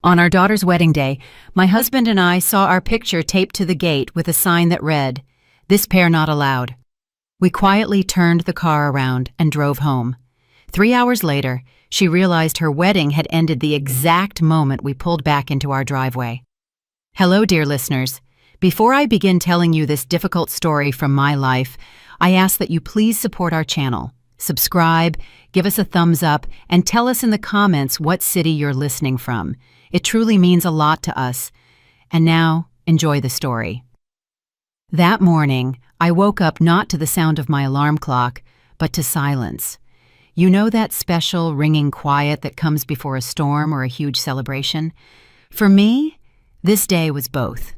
On our daughter's wedding day, my husband and I saw our picture taped to the gate with a sign that read, "This pair not allowed." We quietly turned the car around and drove home. 3 hours later, she realized her wedding had ended the exact moment we pulled back into our driveway. Hello, dear listeners. Before I begin telling you this difficult story from my life, I ask that you please support our channel. Subscribe, give us a thumbs up, and tell us in the comments what city you're listening from. It truly means a lot to us. And now, enjoy the story. That morning, I woke up not to the sound of my alarm clock, but to silence. You know that special ringing quiet that comes before a storm or a huge celebration? For me, this day was both.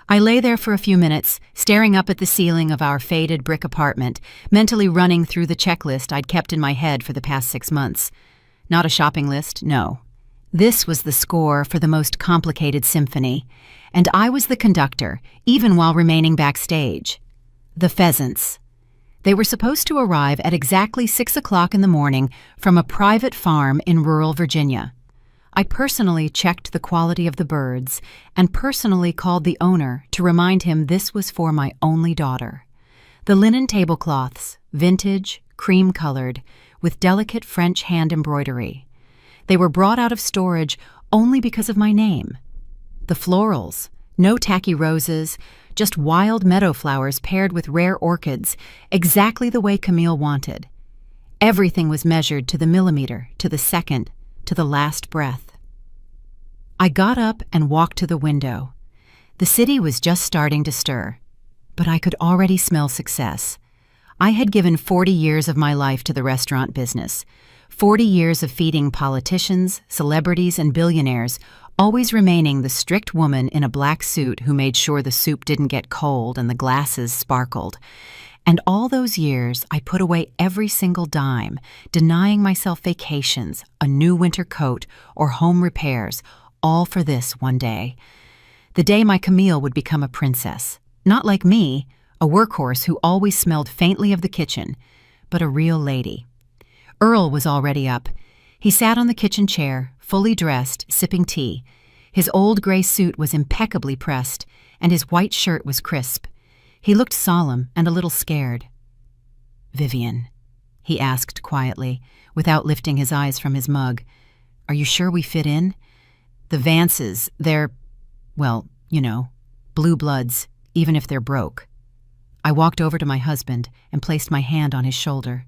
I lay there for a few minutes, staring up at the ceiling of our faded brick apartment, mentally running through the checklist I'd kept in my head for the past 6 months. Not a shopping list, no. This was the score for the most complicated symphony, and I was the conductor, even while remaining backstage. The pheasants. They were supposed to arrive at exactly 6 o'clock in the morning from a private farm in rural Virginia. I personally checked the quality of the birds and personally called the owner to remind him this was for my only daughter. The linen tablecloths, vintage, cream-colored, with delicate French hand embroidery. They were brought out of storage only because of my name. The florals, no tacky roses, just wild meadow flowers paired with rare orchids, exactly the way Camille wanted. Everything was measured to the millimeter, to the second, to the last breath. I got up and walked to the window. The city was just starting to stir, but I could already smell success. I had given 40 years of my life to the restaurant business, 40 years of feeding politicians, celebrities, and billionaires, always remaining the strict woman in a black suit who made sure the soup didn't get cold and the glasses sparkled. And all those years, I put away every single dime, denying myself vacations, a new winter coat, or home repairs, all for this one day. The day my Camille would become a princess. Not like me, a workhorse who always smelled faintly of the kitchen, but a real lady. Earl was already up. He sat on the kitchen chair, fully dressed, sipping tea. His old gray suit was impeccably pressed, and his white shirt was crisp. He looked solemn and a little scared. "Vivian," he asked quietly, without lifting his eyes from his mug, "are you sure we fit in? The Vances, they're, well, you know, blue bloods, even if they're broke." I walked over to my husband and placed my hand on his shoulder.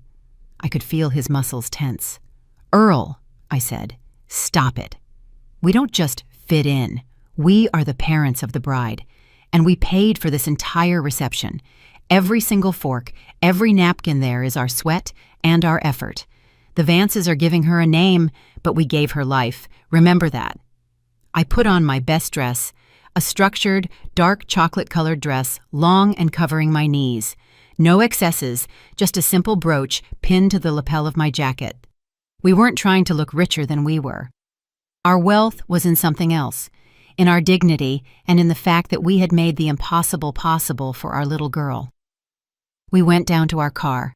I could feel his muscles tense. "Earl," I said, "stop it. We don't just fit in. We are the parents of the bride. And we paid for this entire reception. Every single fork, every napkin there is our sweat and our effort. The Vances are giving her a name, but we gave her life. Remember that." I put on my best dress, a structured, dark chocolate-colored dress, long and covering my knees. No excesses, just a simple brooch pinned to the lapel of my jacket. We weren't trying to look richer than we were. Our wealth was in something else. In our dignity, and in the fact that we had made the impossible possible for our little girl. We went down to our car.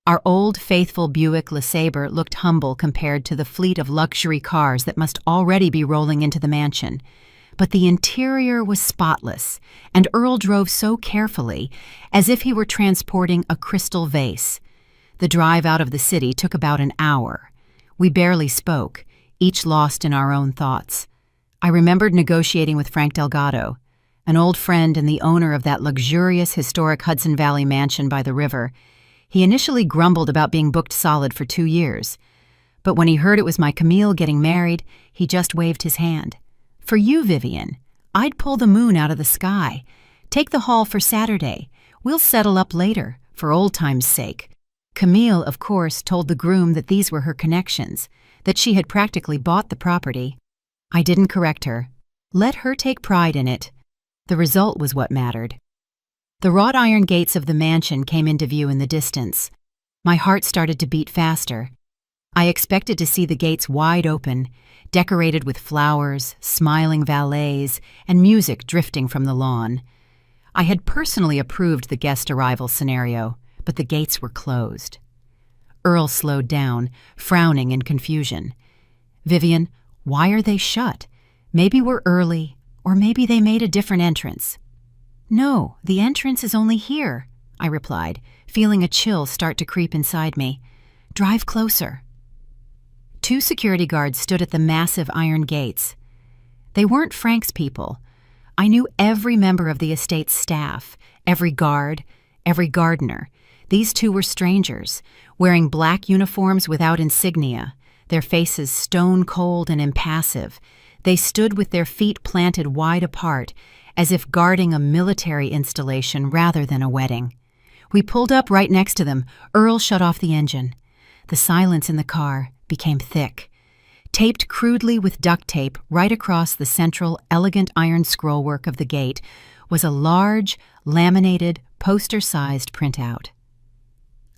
Our old, faithful Buick LeSabre looked humble compared to the fleet of luxury cars that must already be rolling into the mansion. But the interior was spotless, and Earl drove so carefully, as if he were transporting a crystal vase. The drive out of the city took about an hour. We barely spoke, each lost in our own thoughts. I remembered negotiating with Frank Delgado, an old friend and the owner of that luxurious historic Hudson Valley mansion by the river. He initially grumbled about being booked solid for 2 years, but when he heard it was my Camille getting married, he just waved his hand. "For you, Vivian, I'd pull the moon out of the sky. Take the hall for Saturday. We'll settle up later, for old time's sake." Camille, of course, told the groom that these were her connections, that she had practically bought the property. I didn't correct her. Let her take pride in it. The result was what mattered. The wrought iron gates of the mansion came into view in the distance. My heart started to beat faster. I expected to see the gates wide open, decorated with flowers, smiling valets, and music drifting from the lawn. I had personally approved the guest arrival scenario, but the gates were closed. Earl slowed down, frowning in confusion. "Vivian, why are they shut? Maybe we're early, or maybe they made a different entrance. No, the entrance is only here, I replied, feeling a chill start to creep inside me. Drive closer. 2 security guards stood at the massive iron gates. They weren't Frank's people. I knew every member of the estate's staff, every guard, every gardener. These 2 were strangers, wearing black uniforms without insignia, their faces stone-cold and impassive. They stood with their feet planted wide apart, as if guarding a military installation rather than a wedding. We pulled up right next to them. Earl shut off the engine. The silence in the car became thick. Taped crudely with duct tape right across the central, elegant iron scrollwork of the gate was a large, laminated, poster-sized printout.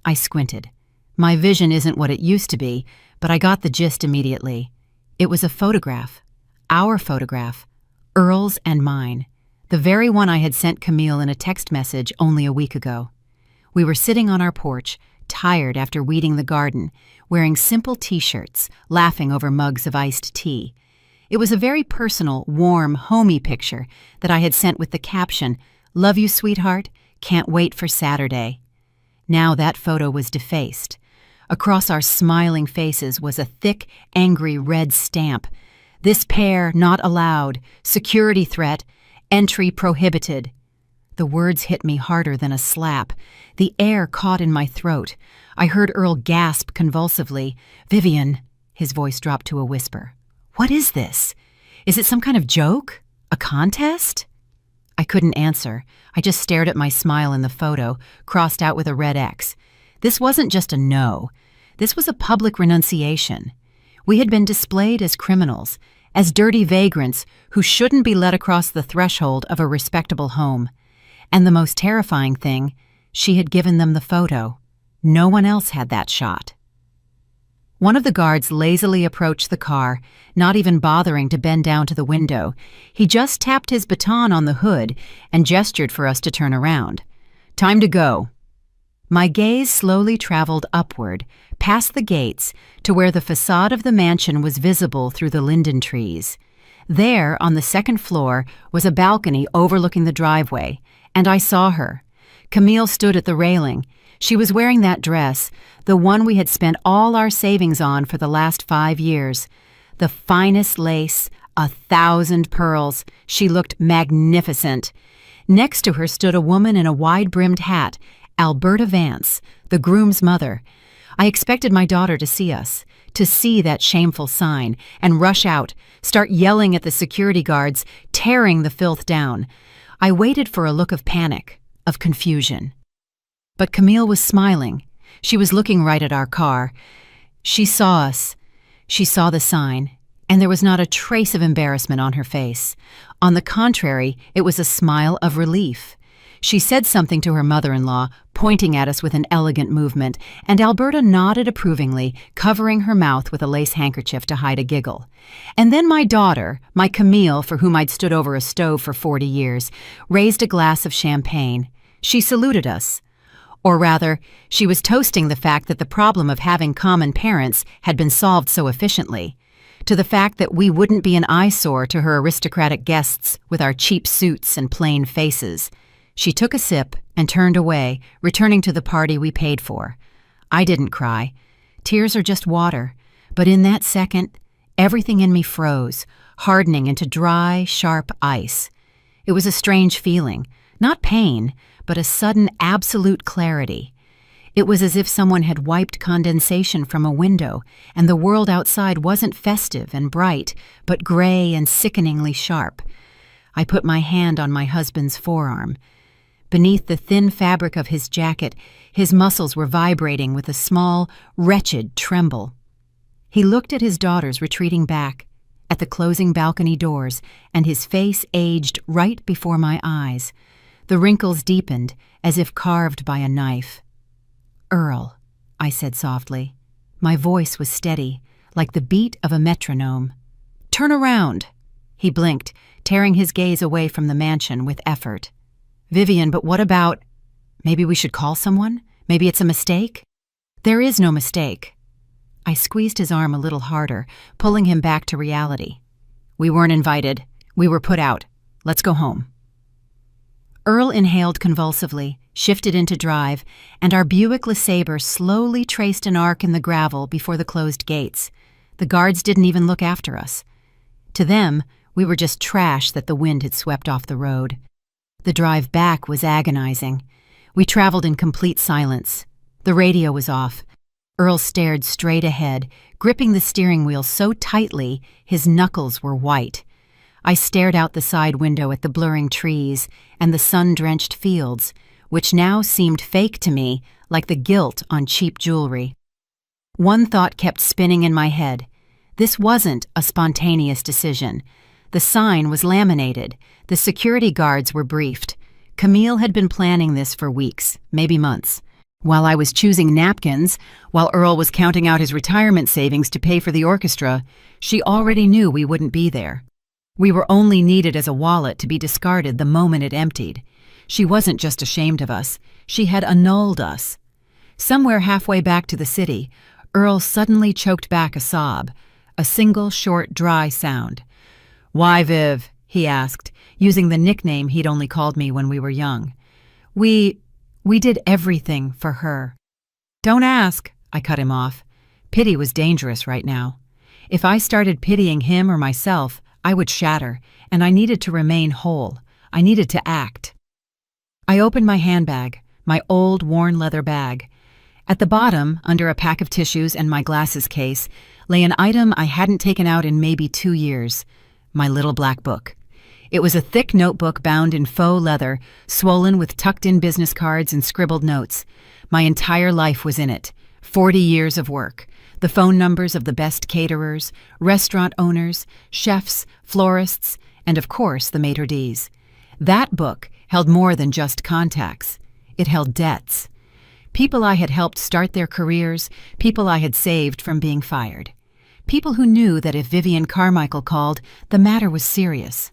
I squinted. My vision isn't what it used to be, but I got the gist immediately. It was a photograph. Our photograph. Earl's and mine. The very one I had sent Camille in a text message only a week ago. We were sitting on our porch, tired after weeding the garden, wearing simple t-shirts, laughing over mugs of iced tea. It was a very personal, warm, homey picture that I had sent with the caption, "Love you, sweetheart. Can't wait for Saturday." Now that photo was defaced. Across our smiling faces was a thick, angry red stamp. "This pair not allowed. Security threat. Entry prohibited." The words hit me harder than a slap. The air caught in my throat. I heard Earl gasp convulsively. "Vivian," his voice dropped to a whisper. "What is this? Is it some kind of joke? A contest?" I couldn't answer. I just stared at my smile in the photo, crossed out with a red X. This wasn't just a no. This was a public renunciation. We had been displayed as criminals, as dirty vagrants who shouldn't be let across the threshold of a respectable home. And the most terrifying thing, she had given them the photo. No one else had that shot. One of the guards lazily approached the car, not even bothering to bend down to the window. He just tapped his baton on the hood and gestured for us to turn around. "Time to go." My gaze slowly traveled upward, past the gates, to where the facade of the mansion was visible through the linden trees. There, on the second floor, was a balcony overlooking the driveway, and I saw her. Camille stood at the railing. She was wearing that dress, the one we had spent all our savings on for the last 5 years. The finest lace, 1,000 pearls. She looked magnificent. Next to her stood a woman in a wide-brimmed hat, Alberta Vance, the groom's mother. I expected my daughter to see us, to see that shameful sign, and rush out, start yelling at the security guards, tearing the filth down. I waited for a look of panic, of confusion. But Camille was smiling. She was looking right at our car. She saw us. She saw the sign, and there was not a trace of embarrassment on her face. On the contrary, it was a smile of relief. She said something to her mother-in-law, pointing at us with an elegant movement, and Alberta nodded approvingly, covering her mouth with a lace handkerchief to hide a giggle. And then my daughter, my Camille, for whom I'd stood over a stove for 40 years, raised a glass of champagne. She saluted us. Or rather, she was toasting the fact that the problem of having common parents had been solved so efficiently, to the fact that we wouldn't be an eyesore to her aristocratic guests with our cheap suits and plain faces. She took a sip and turned away, returning to the party we paid for. I didn't cry. Tears are just water. But in that second, everything in me froze, hardening into dry, sharp ice. It was a strange feeling, not pain, but a sudden absolute clarity. It was as if someone had wiped condensation from a window, and the world outside wasn't festive and bright, but gray and sickeningly sharp. I put my hand on my husband's forearm. Beneath the thin fabric of his jacket, his muscles were vibrating with a small, wretched tremble. He looked at his daughters retreating back, at the closing balcony doors, and his face aged right before my eyes. The wrinkles deepened, as if carved by a knife. "Earl," I said softly. My voice was steady, like the beat of a metronome. "Turn around." He blinked, tearing his gaze away from the mansion with effort. "Vivian, but what about... Maybe we should call someone? Maybe it's a mistake?" "There is no mistake." I squeezed his arm a little harder, pulling him back to reality. We weren't invited. We were put out. Let's go home. Earl inhaled convulsively, shifted into drive, and our Buick LeSabre slowly traced an arc in the gravel before the closed gates. The guards didn't even look after us. To them, we were just trash that the wind had swept off the road. The drive back was agonizing. We traveled in complete silence. The radio was off. Earl stared straight ahead, gripping the steering wheel so tightly his knuckles were white. I stared out the side window at the blurring trees and the sun-drenched fields, which now seemed fake to me, like the gilt on cheap jewelry. One thought kept spinning in my head. This wasn't a spontaneous decision. The sign was laminated. The security guards were briefed. Camille had been planning this for weeks, maybe months. While I was choosing napkins, while Earl was counting out his retirement savings to pay for the orchestra, she already knew we wouldn't be there. We were only needed as a wallet to be discarded the moment it emptied. She wasn't just ashamed of us. She had annulled us. Somewhere halfway back to the city, Earl suddenly choked back a sob, a single short, dry sound. "Why, Viv?" he asked, using the nickname he'd only called me when we were young. We did everything for her." "Don't ask," I cut him off. Pity was dangerous right now. If I started pitying him or myself, I would shatter, and I needed to remain whole. I needed to act. I opened my handbag, my old, worn leather bag. At the bottom, under a pack of tissues and my glasses case, lay an item I hadn't taken out in maybe 2 years, my little black book. It was a thick notebook bound in faux leather, swollen with tucked-in business cards and scribbled notes. My entire life was in it, 40 years of work, the phone numbers of the best caterers, restaurant owners, chefs, florists, and of course the maitre d's. That book held more than just contacts. It held debts. People I had helped start their careers, people I had saved from being fired. People who knew that if Vivian Carmichael called, the matter was serious.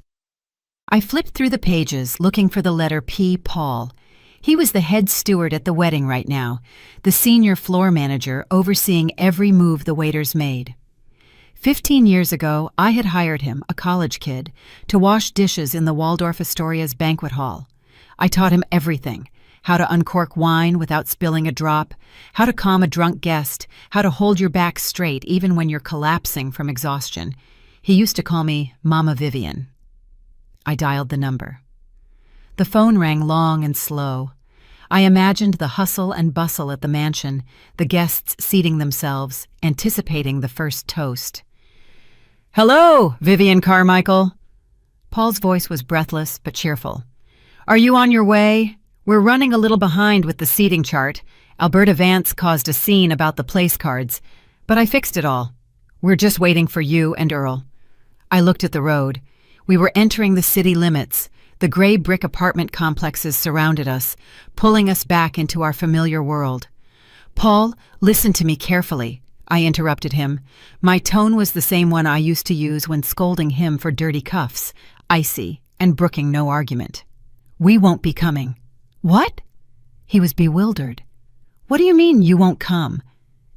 I flipped through the pages, looking for the letter P. Paul. He was the head steward at the wedding right now, the senior floor manager overseeing every move the waiters made. 15 years ago, I had hired him, a college kid, to wash dishes in the Waldorf Astoria's banquet hall. I taught him everything: how to uncork wine without spilling a drop, how to calm a drunk guest, how to hold your back straight even when you're collapsing from exhaustion. He used to call me Mama Vivian. I dialed the number. The phone rang long and slow. I imagined the hustle and bustle at the mansion, the guests seating themselves, anticipating the first toast. "Hello, Vivian Carmichael." Paul's voice was breathless but cheerful. "Are you on your way? We're running a little behind with the seating chart. Alberta Vance caused a scene about the place cards, but I fixed it all. We're just waiting for you and Earl." I looked at the road. We were entering the city limits. The gray brick apartment complexes surrounded us, pulling us back into our familiar world. "Paul, listen to me carefully," I interrupted him. My tone was the same one I used to use when scolding him for dirty cuffs, icy, and brooking no argument. "We won't be coming." "What?" He was bewildered. "What do you mean you won't come?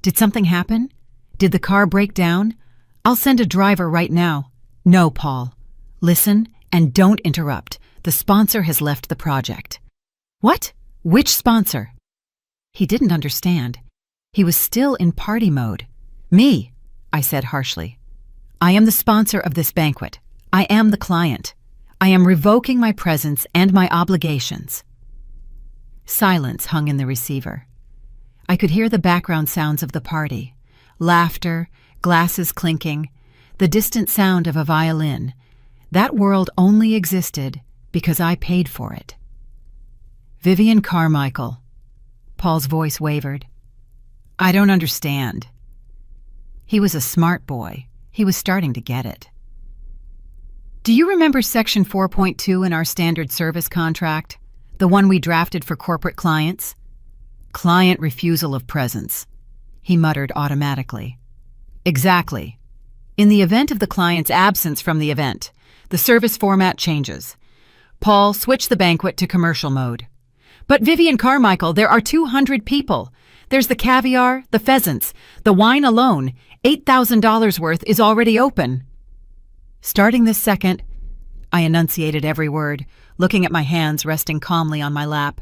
Did something happen? Did the car break down? I'll send a driver right now." "No, Paul. Listen and don't interrupt. The sponsor has left the project." "What? Which sponsor?" He didn't understand. He was still in party mode. "Me," I said harshly. "I am the sponsor of this banquet. I am the client. I am revoking my presence and my obligations." Silence hung in the receiver. I could hear the background sounds of the party: laughter, glasses clinking, the distant sound of a violin. That world only existed because I paid for it. "Vivian Carmichael." Paul's voice wavered. "I don't understand." He was a smart boy. He was starting to get it. "Do you remember Section 4.2 in our standard service contract? The one we drafted for corporate clients?" "Client refusal of presence," he muttered automatically. "Exactly. In the event of the client's absence from the event, the service format changes. Paul, switch the banquet to commercial mode." "But Vivian Carmichael, there are 200 people. There's the caviar, the pheasants, the wine alone. $8,000 worth is already open." Starting this second, I enunciated every word, looking at my hands resting calmly on my lap.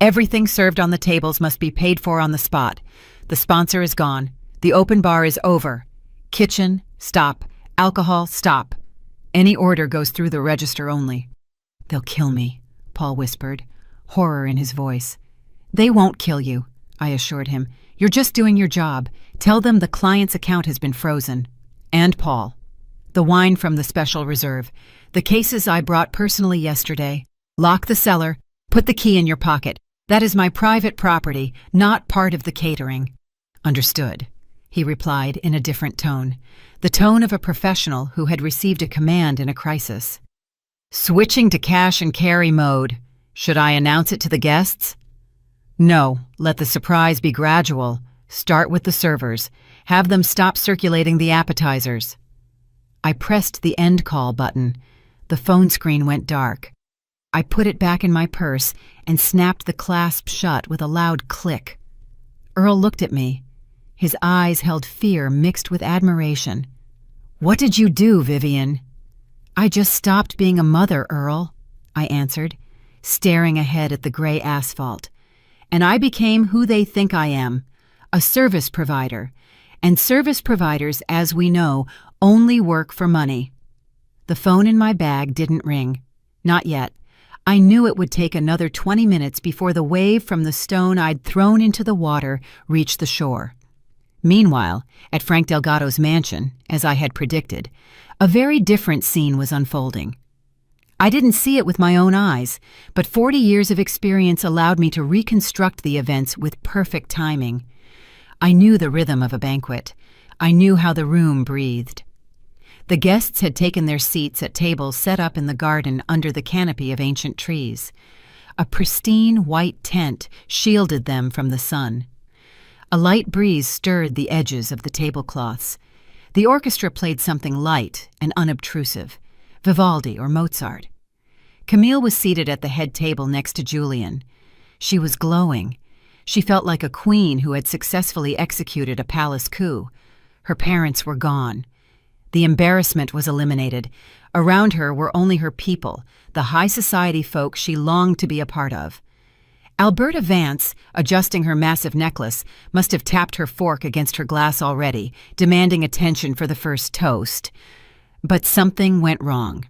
Everything served on the tables must be paid for on the spot. The sponsor is gone. The open bar is over. Kitchen, stop. Alcohol, stop. Any order goes through the register only. They'll kill me, Paul whispered, horror in his voice. They won't kill you, I assured him. You're just doing your job. Tell them the client's account has been frozen. And Paul. The wine from the special reserve. The cases I brought personally yesterday. Lock the cellar. Put the key in your pocket. That is my private property, not part of the catering. Understood, he replied in a different tone, the tone of a professional who had received a command in a crisis. Switching to cash and carry mode. Should I announce it to the guests? No, let the surprise be gradual. Start with the servers. Have them stop circulating the appetizers. I pressed the end call button. The phone screen went dark. I put it back in my purse and snapped the clasp shut with a loud click. Earl looked at me. His eyes held fear mixed with admiration. What did you do, Vivian? I just stopped being a mother, Earl, I answered, staring ahead at the gray asphalt. And I became who they think I am, a service provider. And service providers, as we know, only work for money. The phone in my bag didn't ring. Not yet. I knew it would take another 20 minutes before the wave from the stone I'd thrown into the water reached the shore. Meanwhile, at Frank Delgado's mansion, as I had predicted, a very different scene was unfolding. I didn't see it with my own eyes, but 40 years of experience allowed me to reconstruct the events with perfect timing. I knew the rhythm of a banquet. I knew how the room breathed. The guests had taken their seats at tables set up in the garden under the canopy of ancient trees. A pristine white tent shielded them from the sun. A light breeze stirred the edges of the tablecloths. The orchestra played something light and unobtrusive, Vivaldi or Mozart. Camille was seated at the head table next to Julian. She was glowing. She felt like a queen who had successfully executed a palace coup. Her parents were gone. The embarrassment was eliminated. Around her were only her people, the high society folk she longed to be a part of. Alberta Vance, adjusting her massive necklace, must have tapped her fork against her glass already, demanding attention for the first toast. But something went wrong.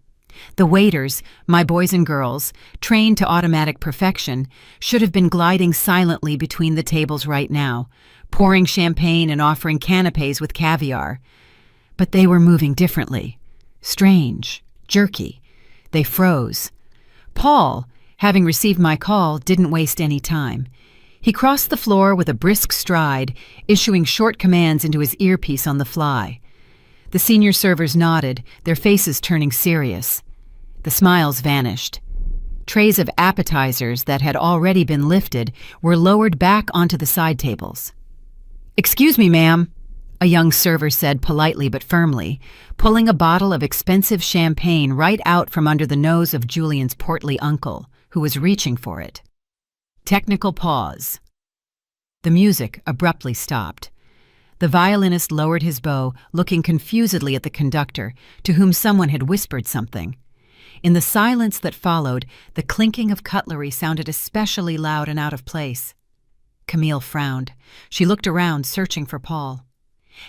The waiters, my boys and girls, trained to automatic perfection, should have been gliding silently between the tables right now, pouring champagne and offering canapes with caviar. But they were moving differently. Strange, jerky. They froze. Paul, having received my call, didn't waste any time. He crossed the floor with a brisk stride, issuing short commands into his earpiece on the fly. The senior servers nodded, their faces turning serious. The smiles vanished. Trays of appetizers that had already been lifted were lowered back onto the side tables. "Excuse me, ma'am," a young server said politely but firmly, pulling a bottle of expensive champagne right out from under the nose of Julian's portly uncle, who was reaching for it. Technical pause. The music abruptly stopped. The violinist lowered his bow, looking confusedly at the conductor, to whom someone had whispered something. In the silence that followed, the clinking of cutlery sounded especially loud and out of place. Camille frowned. She looked around, searching for Paul.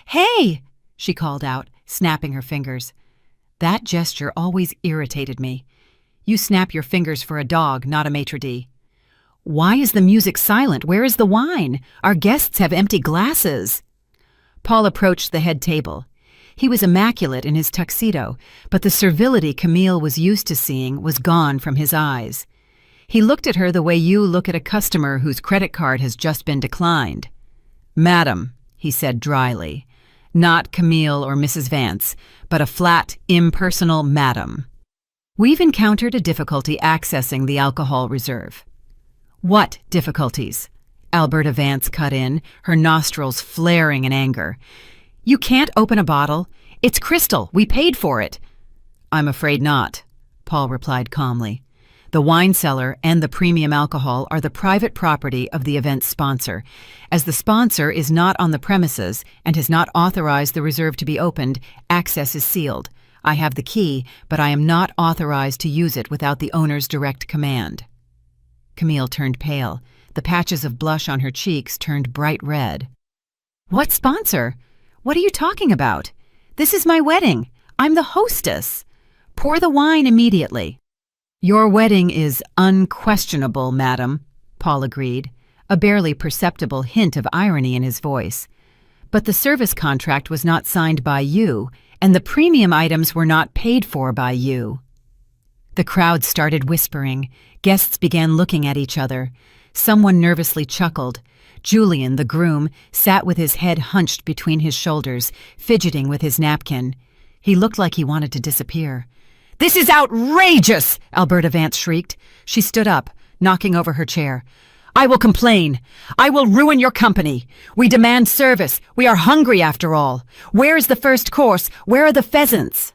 "Hey!" she called out, snapping her fingers. That gesture always irritated me. You snap your fingers for a dog, not a maitre d'. "Why is the music silent? Where is the wine? Our guests have empty glasses." Paul approached the head table. He was immaculate in his tuxedo, but the servility Camille was used to seeing was gone from his eyes. He looked at her the way you look at a customer whose credit card has just been declined. "Madam," he said dryly, "not Camille or Mrs. Vance, but a flat, impersonal madam. We've encountered a difficulty accessing the alcohol reserve." "What difficulties?" Alberta Vance cut in, her nostrils flaring in anger. "You can't open a bottle. It's crystal. We paid for it." "I'm afraid not," Paul replied calmly. "The wine cellar and the premium alcohol are the private property of the event's sponsor. As the sponsor is not on the premises and has not authorized the reserve to be opened, access is sealed. I have the key, but I am not authorized to use it without the owner's direct command." Camille turned pale. The patches of blush on her cheeks turned bright red. "What sponsor? What are you talking about? This is my wedding. I'm the hostess. Pour the wine immediately." "Your wedding is unquestionable, madam," Paul agreed, a barely perceptible hint of irony in his voice. "But the service contract was not signed by you, and the premium items were not paid for by you." The crowd started whispering. Guests began looking at each other. Someone nervously chuckled. Julian, the groom, sat with his head hunched between his shoulders, fidgeting with his napkin. He looked like he wanted to disappear. "This is outrageous!" Alberta Vance shrieked. She stood up, knocking over her chair. "I will complain. I will ruin your company. We demand service. We are hungry after all. Where is the first course? Where are the pheasants?"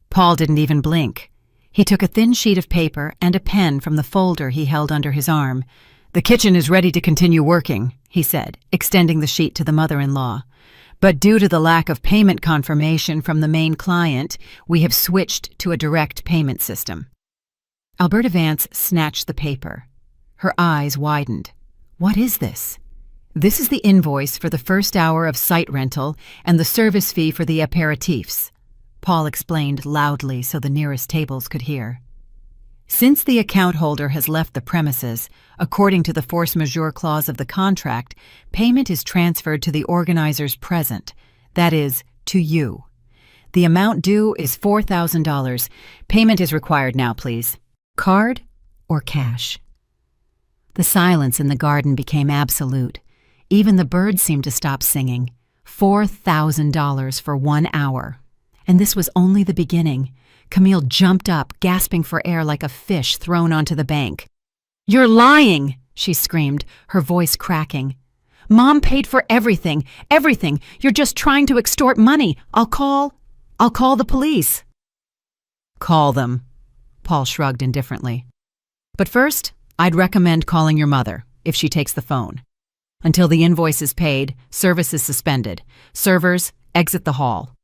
Paul didn't even blink. He took a thin sheet of paper and a pen from the folder he held under his arm. "The kitchen is ready to continue working," he said, extending the sheet to the mother-in-law. "But due to the lack of payment confirmation from the main client, we have switched to a direct payment system." Alberta Vance snatched the paper. Her eyes widened. "What is this?" "This is the invoice for the first hour of site rental and the service fee for the aperitifs," Paul explained loudly so the nearest tables could hear. "Since the account holder has left the premises, according to the force majeure clause of the contract, payment is transferred to the organizers present, that is, to you. The amount due is $4,000. Payment is required now, please. Card or cash?" The silence in the garden became absolute. Even the birds seemed to stop singing. $4,000 for 1 hour. And this was only the beginning. Camille jumped up, gasping for air like a fish thrown onto the bank. "You're lying!" she screamed, her voice cracking. "Mom paid for everything, everything. You're just trying to extort money. I'll call the police." "Call them," Paul shrugged indifferently. "But first, I'd recommend calling your mother, if she takes the phone. Until the invoice is paid, service is suspended. Servers, exit the hall."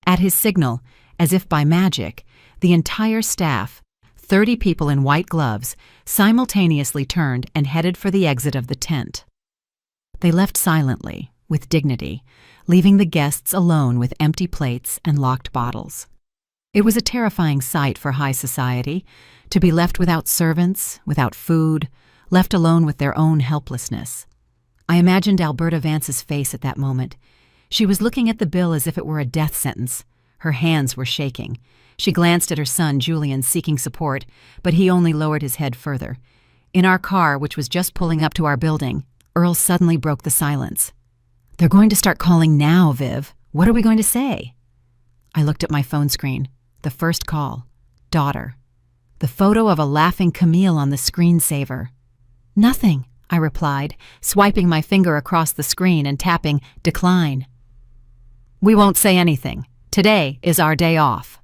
At his signal, as if by magic, the entire staff, 30 people in white gloves, simultaneously turned and headed for the exit of the tent. They left silently, with dignity, leaving the guests alone with empty plates and locked bottles. It was a terrifying sight for high society, to be left without servants, without food, left alone with their own helplessness. I imagined Alberta Vance's face at that moment. She was looking at the bill as if it were a death sentence. Her hands were shaking. She glanced at her son, Julian, seeking support, but he only lowered his head further. In our car, which was just pulling up to our building, Earl suddenly broke the silence. "They're going to start calling now, Viv. What are we going to say?" I looked at my phone screen. The first call. Daughter. The photo of a laughing Camille on the screensaver. "Nothing," I replied, swiping my finger across the screen and tapping decline. "We won't say anything. Today is our day off."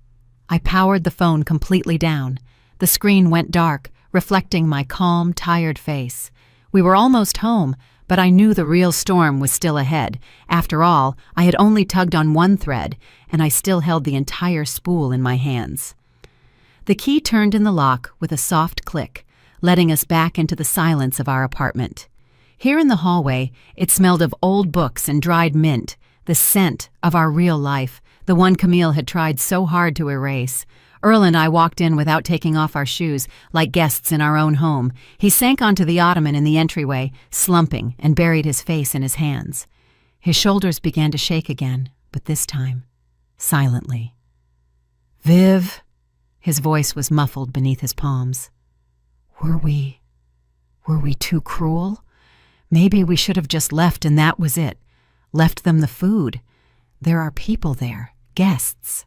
I powered the phone completely down. The screen went dark, reflecting my calm, tired face. We were almost home, but I knew the real storm was still ahead. After all, I had only tugged on one thread, and I still held the entire spool in my hands. The key turned in the lock with a soft click, letting us back into the silence of our apartment. Here in the hallway, it smelled of old books and dried mint, the scent of our real life, the one Camille had tried so hard to erase. Earl and I walked in without taking off our shoes, like guests in our own home. He sank onto the ottoman in the entryway, slumping, and buried his face in his hands. His shoulders began to shake again, but this time, silently. "Viv," his voice was muffled beneath his palms. Were we too cruel? Maybe we should have just left and that was it. Left them the food. There are people there, guests.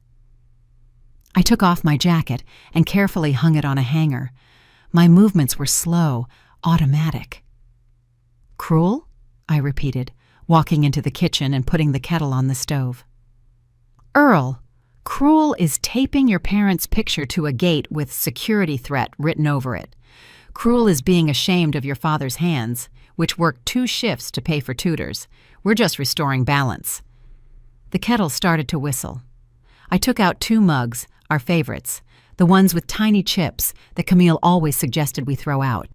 I took off my jacket and carefully hung it on a hanger. My movements were slow, automatic. "Cruel?" I repeated, walking into the kitchen and putting the kettle on the stove. "Earl, cruel is taping your parents' picture to a gate with security threat written over it. Cruel is being ashamed of your father's hands, which worked 2 shifts to pay for tutors. We're just restoring balance." The kettle started to whistle. I took out 2 mugs, our favorites, the ones with tiny chips that Camille always suggested we throw out.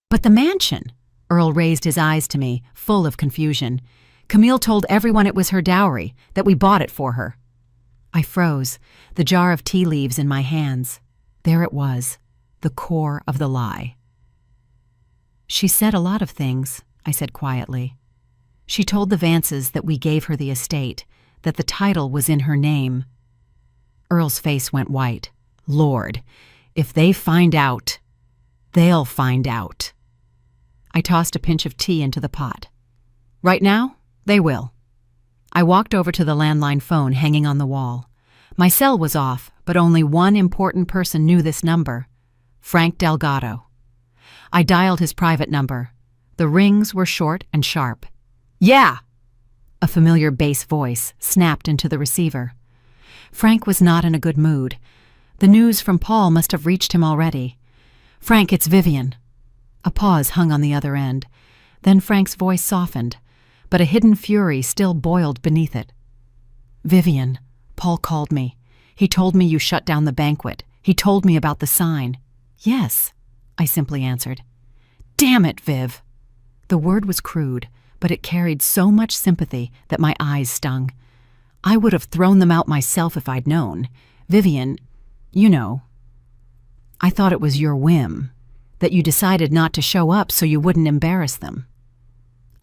But the mansion, Earl raised his eyes to me, full of confusion. Camille told everyone it was her dowry, that we bought it for her. I froze, the jar of tea leaves in my hands. There it was, the core of the lie. She said a lot of things, I said quietly. She told the Vances that we gave her the estate, that the title was in her name. Earl's face went white. Lord, if they find out, they'll find out. I tossed a pinch of tea into the pot. Right now, they will. I walked over to the landline phone hanging on the wall. My cell was off, but only one important person knew this number: Frank Delgado. I dialed his private number. The rings were short and sharp. Yeah! A familiar bass voice snapped into the receiver. Frank was not in a good mood. The news from Paul must have reached him already. Frank, it's Vivian. A pause hung on the other end. Then Frank's voice softened, but a hidden fury still boiled beneath it. Vivian, Paul called me. He told me you shut down the banquet. He told me about the sign. Yes, I simply answered. Damn it, Viv. The word was crude, but it carried so much sympathy that my eyes stung. I would have thrown them out myself if I'd known. Vivian, you know. I thought it was your whim, that you decided not to show up so you wouldn't embarrass them.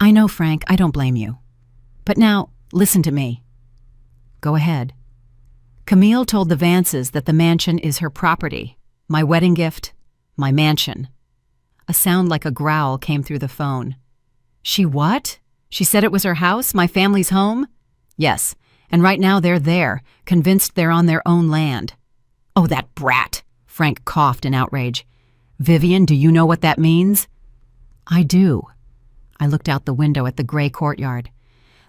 I know, Frank, I don't blame you. But now, listen to me. Go ahead. Camille told the Vances that the mansion is her property. My wedding gift, my mansion. A sound like a growl came through the phone. She what? She said it was her house, my family's home? Yes, and right now they're there, convinced they're on their own land. Oh, that brat! Frank coughed in outrage. Vivian, do you know what that means? I do. I looked out the window at the gray courtyard.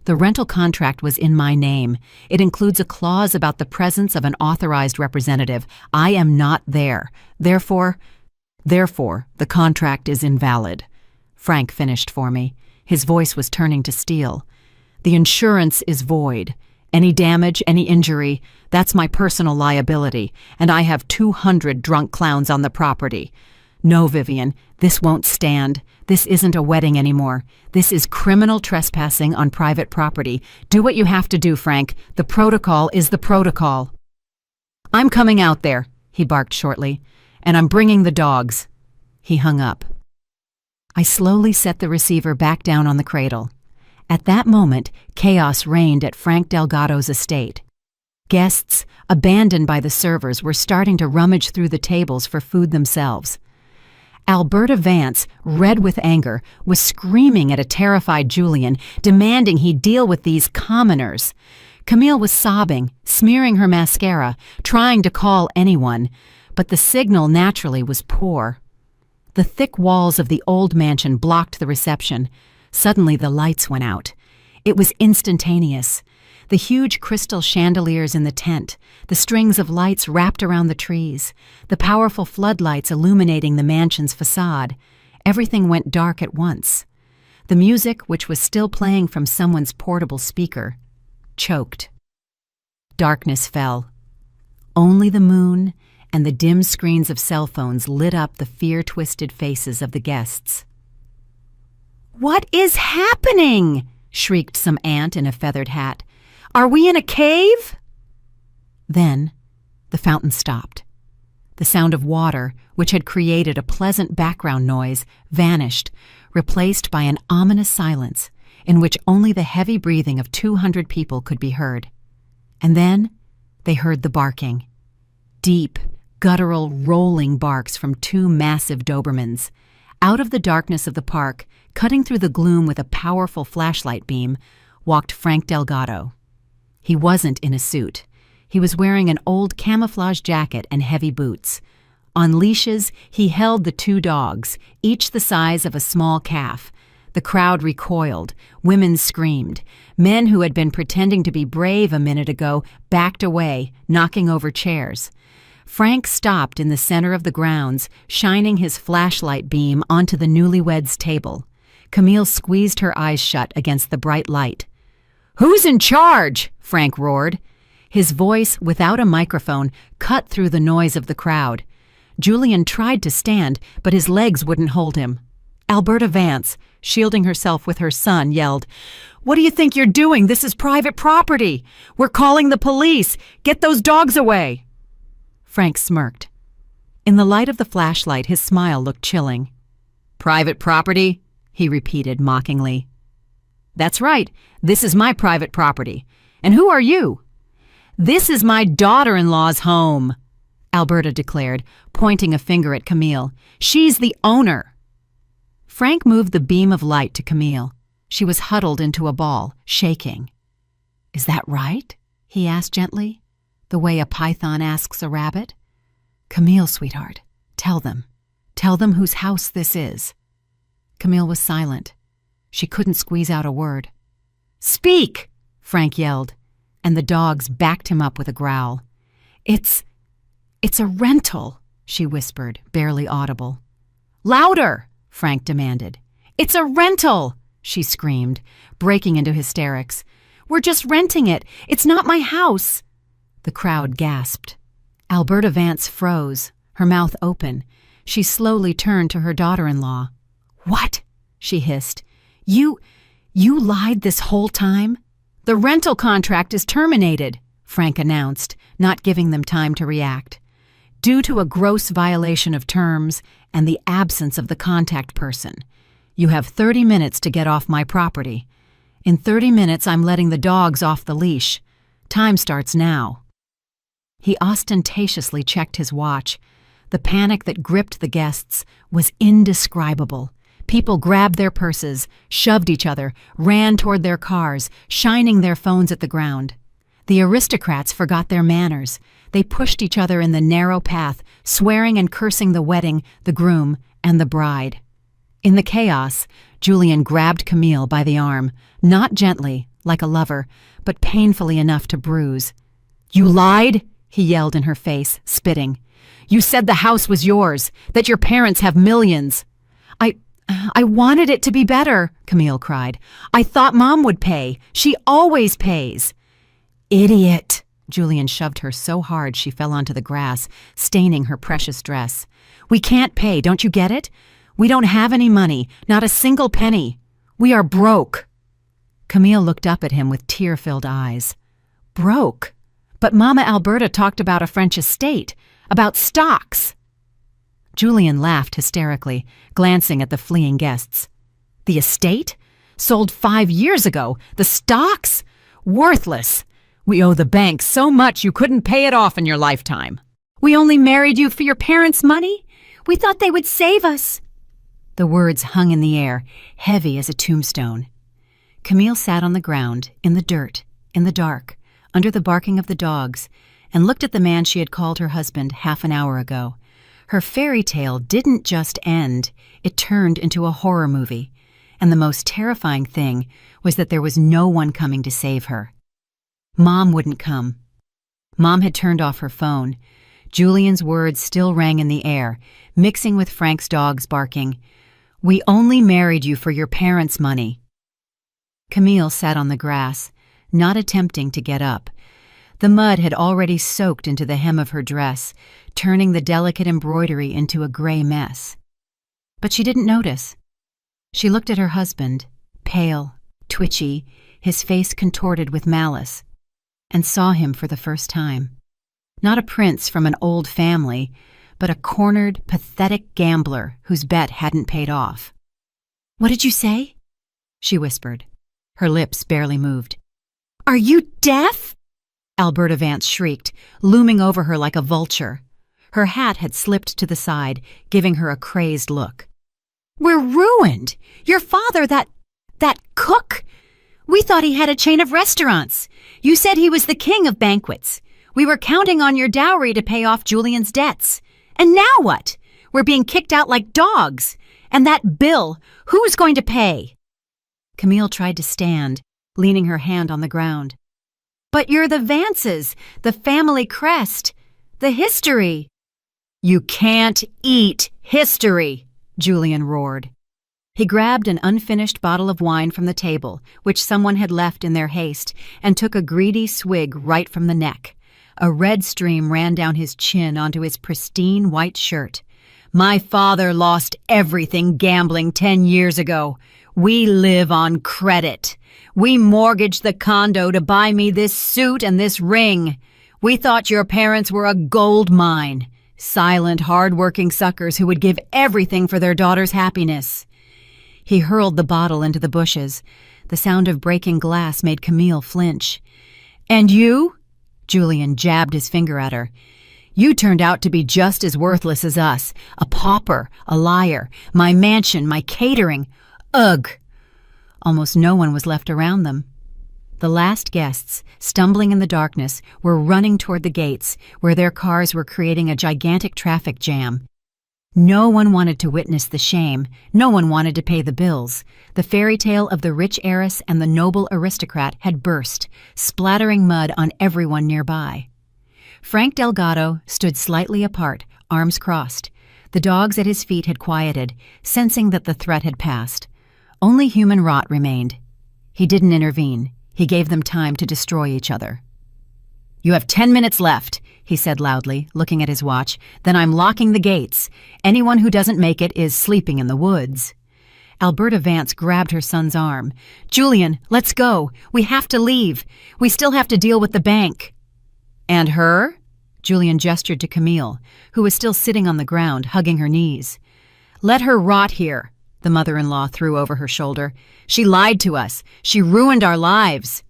The rental contract was in my name. It includes a clause about the presence of an authorized representative. I am not there. Therefore, the contract is invalid. Frank finished for me. His voice was turning to steel. The insurance is void. Any damage, any injury, that's my personal liability, and I have 200 drunk clowns on the property. No, Vivian, this won't stand. This isn't a wedding anymore. This is criminal trespassing on private property. Do what you have to do, Frank. The protocol is the protocol. I'm coming out there, he barked shortly, and I'm bringing the dogs. He hung up. I slowly set the receiver back down on the cradle. At that moment, chaos reigned at Frank Delgado's estate. Guests, abandoned by the servers, were starting to rummage through the tables for food themselves. Alberta Vance, red with anger, was screaming at a terrified Julian, demanding he deal with these commoners. Camille was sobbing, smearing her mascara, trying to call anyone, but the signal naturally was poor. The thick walls of the old mansion blocked the reception. Suddenly the lights went out. It was instantaneous. The huge crystal chandeliers in the tent, the strings of lights wrapped around the trees, the powerful floodlights illuminating the mansion's facade. Everything went dark at once. The music, which was still playing from someone's portable speaker, choked. Darkness fell. Only the moon and the dim screens of cell phones lit up the fear-twisted faces of the guests. "What is happening?" shrieked some aunt in a feathered hat. "Are we in a cave?" Then the fountain stopped. The sound of water, which had created a pleasant background noise, vanished, replaced by an ominous silence in which only the heavy breathing of 200 people could be heard. And then they heard the barking. Deep, guttural, rolling barks from 2 massive Dobermans. Out of the darkness of the park, cutting through the gloom with a powerful flashlight beam, walked Frank Delgado. He wasn't in a suit. He was wearing an old camouflage jacket and heavy boots. On leashes, he held the 2 dogs, each the size of a small calf. The crowd recoiled. Women screamed. Men who had been pretending to be brave a minute ago backed away, knocking over chairs. Frank stopped in the center of the grounds, shining his flashlight beam onto the newlyweds' table. Camille squeezed her eyes shut against the bright light. "Who's in charge?" Frank roared. His voice, without a microphone, cut through the noise of the crowd. Julian tried to stand, but his legs wouldn't hold him. Alberta Vance, shielding herself with her son, yelled, "What do you think you're doing? This is private property. We're calling the police. Get those dogs away." Frank smirked. In the light of the flashlight, his smile looked chilling. "Private property?" he repeated mockingly. "That's right. This is my private property. And who are you?" "This is my daughter-in-law's home," Alberta declared, pointing a finger at Camille. "She's the owner." Frank moved the beam of light to Camille. She was huddled into a ball, shaking. "Is that right?" he asked gently, the way a python asks a rabbit. "Camille, sweetheart, tell them. Tell them whose house this is." Camille was silent. She couldn't squeeze out a word. "Speak!" Frank yelled, and the dogs backed him up with a growl. It's a rental," she whispered, barely audible. "Louder!" Frank demanded. "It's a rental!" she screamed, breaking into hysterics. "We're just renting it. It's not my house." The crowd gasped. Alberta Vance froze, her mouth open. She slowly turned to her daughter-in-law. "What?" she hissed. You lied this whole time?" "The rental contract is terminated," Frank announced, not giving them time to react. "Due to a gross violation of terms and the absence of the contact person. You have 30 minutes to get off my property. In 30 minutes, I'm letting the dogs off the leash. Time starts now." He ostentatiously checked his watch. The panic that gripped the guests was indescribable. People grabbed their purses, shoved each other, ran toward their cars, shining their phones at the ground. The aristocrats forgot their manners. They pushed each other in the narrow path, swearing and cursing the wedding, the groom, and the bride. In the chaos, Julian grabbed Camille by the arm, not gently, like a lover, but painfully enough to bruise. "You lied!" he yelled in her face, spitting. "You said the house was yours, that your parents have millions." I wanted it to be better," Camille cried. "I thought Mom would pay. She always pays." "Idiot!" Julian shoved her so hard she fell onto the grass, staining her precious dress. "We can't pay, don't you get it? We don't have any money, not a single penny. We are broke." Camille looked up at him with tear-filled eyes. "Broke? But Mama Alberta talked about a French estate, about stocks." Julian laughed hysterically, glancing at the fleeing guests. "The estate? Sold 5 years ago. The stocks? Worthless. We owe the bank so much you couldn't pay it off in your lifetime." "We only married you for your parents' money? We thought they would save us." The words hung in the air, heavy as a tombstone. Camille sat on the ground, in the dirt, in the dark, under the barking of the dogs, and looked at the man she had called her husband half an hour ago. Her fairy tale didn't just end, it turned into a horror movie. And the most terrifying thing was that there was no one coming to save her. Mom wouldn't come. Mom had turned off her phone. Julian's words still rang in the air, mixing with Frank's dogs barking. "We only married you for your parents' money." Camille sat on the grass, not attempting to get up. The mud had already soaked into the hem of her dress, turning the delicate embroidery into a gray mess. But she didn't notice. She looked at her husband, pale, twitchy, his face contorted with malice, and saw him for the first time. Not a prince from an old family, but a cornered, pathetic gambler whose bet hadn't paid off. "What did you say?" she whispered. Her lips barely moved. "Are you deaf?" Alberta Vance shrieked, looming over her like a vulture. Her hat had slipped to the side, giving her a crazed look. "We're ruined! Your father, that cook! We thought he had a chain of restaurants. You said he was the king of banquets. We were counting on your dowry to pay off Julian's debts. And now what? We're being kicked out like dogs. And that bill, who's going to pay?" Camille tried to stand, leaning her hand on the ground. "But you're the Vances, the family crest, the history." "You can't eat history," Julian roared. He grabbed an unfinished bottle of wine from the table, which someone had left in their haste, and took a greedy swig right from the neck. A red stream ran down his chin onto his pristine white shirt. "My father lost everything gambling 10 years ago. We live on credit. We mortgaged the condo to buy me this suit and this ring. We thought your parents were a gold mine. Silent, hard-working suckers who would give everything for their daughter's happiness." He hurled the bottle into the bushes. The sound of breaking glass made Camille flinch. "And you?" Julian jabbed his finger at her. "You turned out to be just as worthless as us. A pauper, a liar. My mansion, my catering. Ugh!" Almost no one was left around them. The last guests, stumbling in the darkness, were running toward the gates, where their cars were creating a gigantic traffic jam. No one wanted to witness the shame. No one wanted to pay the bills. The fairy tale of the rich heiress and the noble aristocrat had burst, splattering mud on everyone nearby. Frank Delgado stood slightly apart, arms crossed. The dogs at his feet had quieted, sensing that the threat had passed. Only human rot remained. He didn't intervene. He gave them time to destroy each other. "You have 10 minutes left," he said loudly, looking at his watch. "Then I'm locking the gates. Anyone who doesn't make it is sleeping in the woods." Alberta Vance grabbed her son's arm. "Julian, let's go. We have to leave. We still have to deal with the bank." "And her?" Julian gestured to Camille, who was still sitting on the ground, hugging her knees. "Let her rot here," the mother-in-law threw over her shoulder. "She lied to us. She ruined our lives."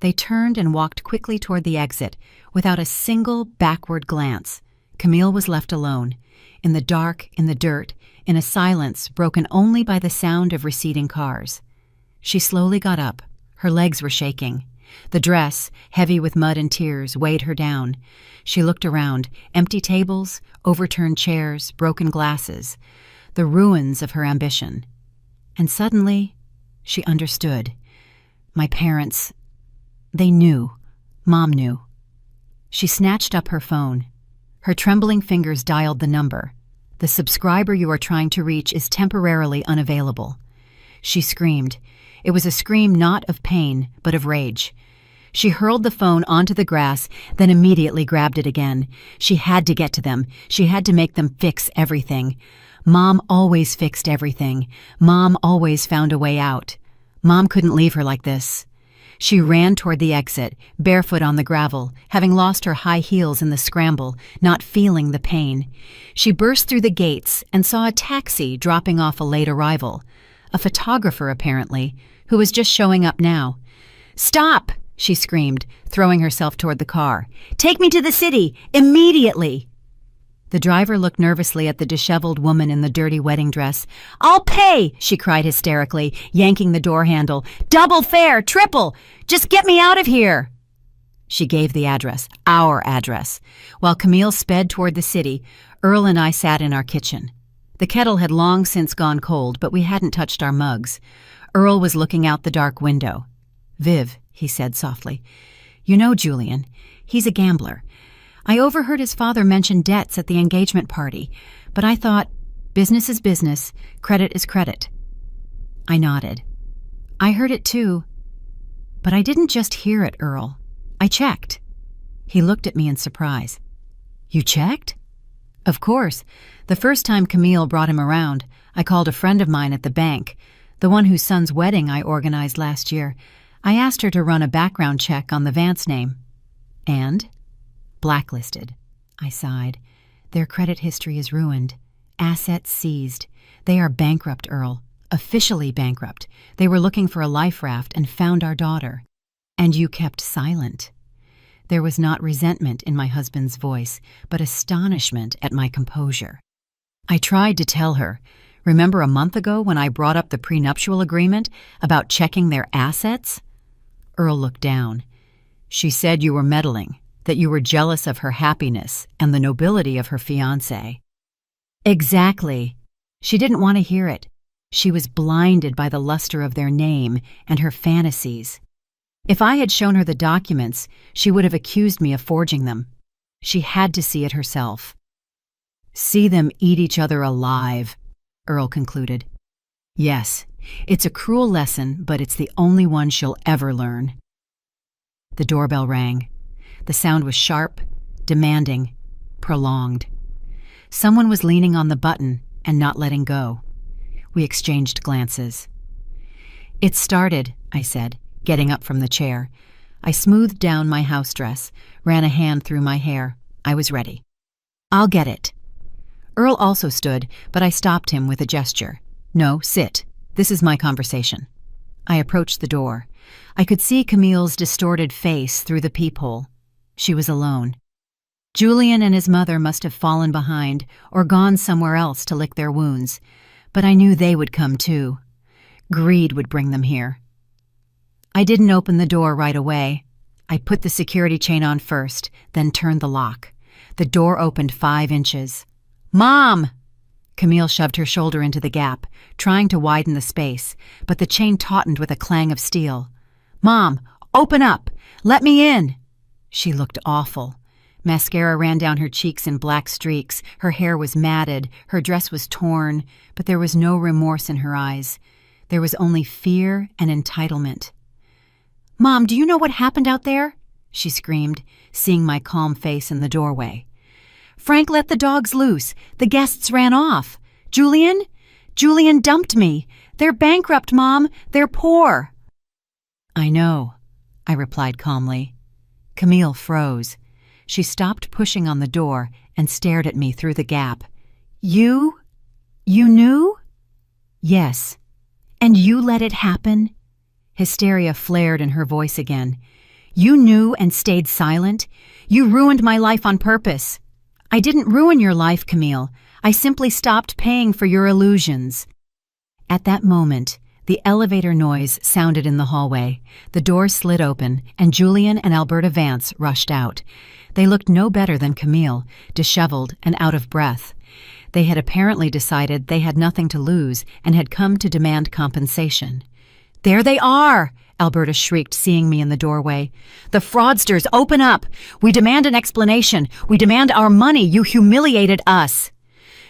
They turned and walked quickly toward the exit, without a single backward glance. Camille was left alone, in the dark, in the dirt, in a silence broken only by the sound of receding cars. She slowly got up. Her legs were shaking. The dress, heavy with mud and tears, weighed her down. She looked around, empty tables, overturned chairs, broken glasses, the ruins of her ambition. And suddenly, she understood. My parents, they knew. Mom knew. She snatched up her phone. Her trembling fingers dialed the number. "The subscriber you are trying to reach is temporarily unavailable." She screamed. It was a scream not of pain, but of rage. She hurled the phone onto the grass, then immediately grabbed it again. She had to get to them. She had to make them fix everything. Mom always fixed everything. Mom always found a way out. Mom couldn't leave her like this. She ran toward the exit, barefoot on the gravel, having lost her high heels in the scramble, not feeling the pain. She burst through the gates and saw a taxi dropping off a late arrival. A photographer, apparently, who was just showing up now. "Stop!" she screamed, throwing herself toward the car. "Take me to the city, immediately!" The driver looked nervously at the disheveled woman in the dirty wedding dress. "I'll pay!" she cried hysterically, yanking the door handle. "Double fare, triple! Just get me out of here!" She gave the address, our address. While Camille sped toward the city, Earl and I sat in our kitchen. The kettle had long since gone cold, but we hadn't touched our mugs. Earl was looking out the dark window. "Viv," he said softly, "you know Julian. He's a gambler. I overheard his father mention debts at the engagement party, but I thought, business is business, credit is credit." I nodded. "I heard it too. But I didn't just hear it, Earl. I checked." He looked at me in surprise. "You checked?" "Of course. The first time Camille brought him around, I called a friend of mine at the bank, the one whose son's wedding I organized last year. I asked her to run a background check on the Vance name." "And?" "Blacklisted." I sighed. "Their credit history is ruined. Assets seized. They are bankrupt, Earl. Officially bankrupt. They were looking for a life raft and found our daughter. And you kept silent." There was not resentment in my husband's voice, but astonishment at my composure. I tried to tell her. Remember a month ago when I brought up the prenuptial agreement about checking their assets? Earl looked down. "She said you were meddling, that you were jealous of her happiness and the nobility of her fiancé." "Exactly. She didn't want to hear it. She was blinded by the luster of their name and her fantasies. If I had shown her the documents, she would have accused me of forging them. She had to see it herself." "See them eat each other alive," Earl concluded. Yes, it's a cruel lesson, but it's the only one she'll ever learn. The doorbell rang. The sound was sharp, demanding, prolonged. Someone was leaning on the button and not letting go. We exchanged glances. "It started," I said, getting up from the chair. I smoothed down my house dress, ran a hand through my hair. I was ready. "I'll get it." Earl also stood, but I stopped him with a gesture. "No, sit. This is my conversation." I approached the door. I could see Camille's distorted face through the peephole. She was alone. Julian and his mother must have fallen behind or gone somewhere else to lick their wounds, but I knew they would come too. Greed would bring them here. I didn't open the door right away. I put the security chain on first, then turned the lock. The door opened 5 inches. "Mom!" Camille shoved her shoulder into the gap, trying to widen the space, but the chain tautened with a clang of steel. "Mom, open up! Let me in!" She looked awful. Mascara ran down her cheeks in black streaks, her hair was matted, her dress was torn, but there was no remorse in her eyes. There was only fear and entitlement. "Mom, do you know what happened out there?" she screamed, seeing my calm face in the doorway. "Frank let the dogs loose. The guests ran off. Julian dumped me. They're bankrupt, Mom. They're poor." "I know," I replied calmly. Camille froze. She stopped pushing on the door and stared at me through the gap. You knew?" "Yes. And you let it happen?" Hysteria flared in her voice again. "You knew and stayed silent? You ruined my life on purpose." "I didn't ruin your life, Camille. I simply stopped paying for your illusions." At that moment, the elevator noise sounded in the hallway. The door slid open, and Julian and Alberta Vance rushed out. They looked no better than Camille, disheveled and out of breath. They had apparently decided they had nothing to lose and had come to demand compensation. "There they are!" Alberta shrieked, seeing me in the doorway. "The fraudsters, open up! We demand an explanation! We demand our money! You humiliated us!"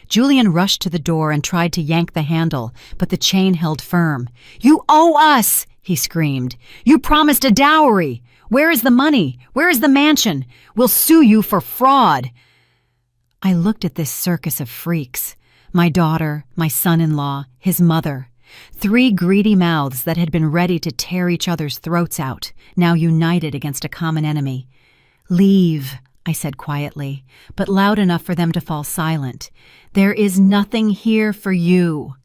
Julian rushed to the door and tried to yank the handle, but the chain held firm. "You owe us!" he screamed. "You promised a dowry! Where is the money? Where is the mansion? We'll sue you for fraud!" I looked at this circus of freaks. My daughter, my son-in-law, his mother. 3 greedy mouths that had been ready to tear each other's throats out, now united against a common enemy. "Leave," I said quietly, but loud enough for them to fall silent. "There is nothing here for you."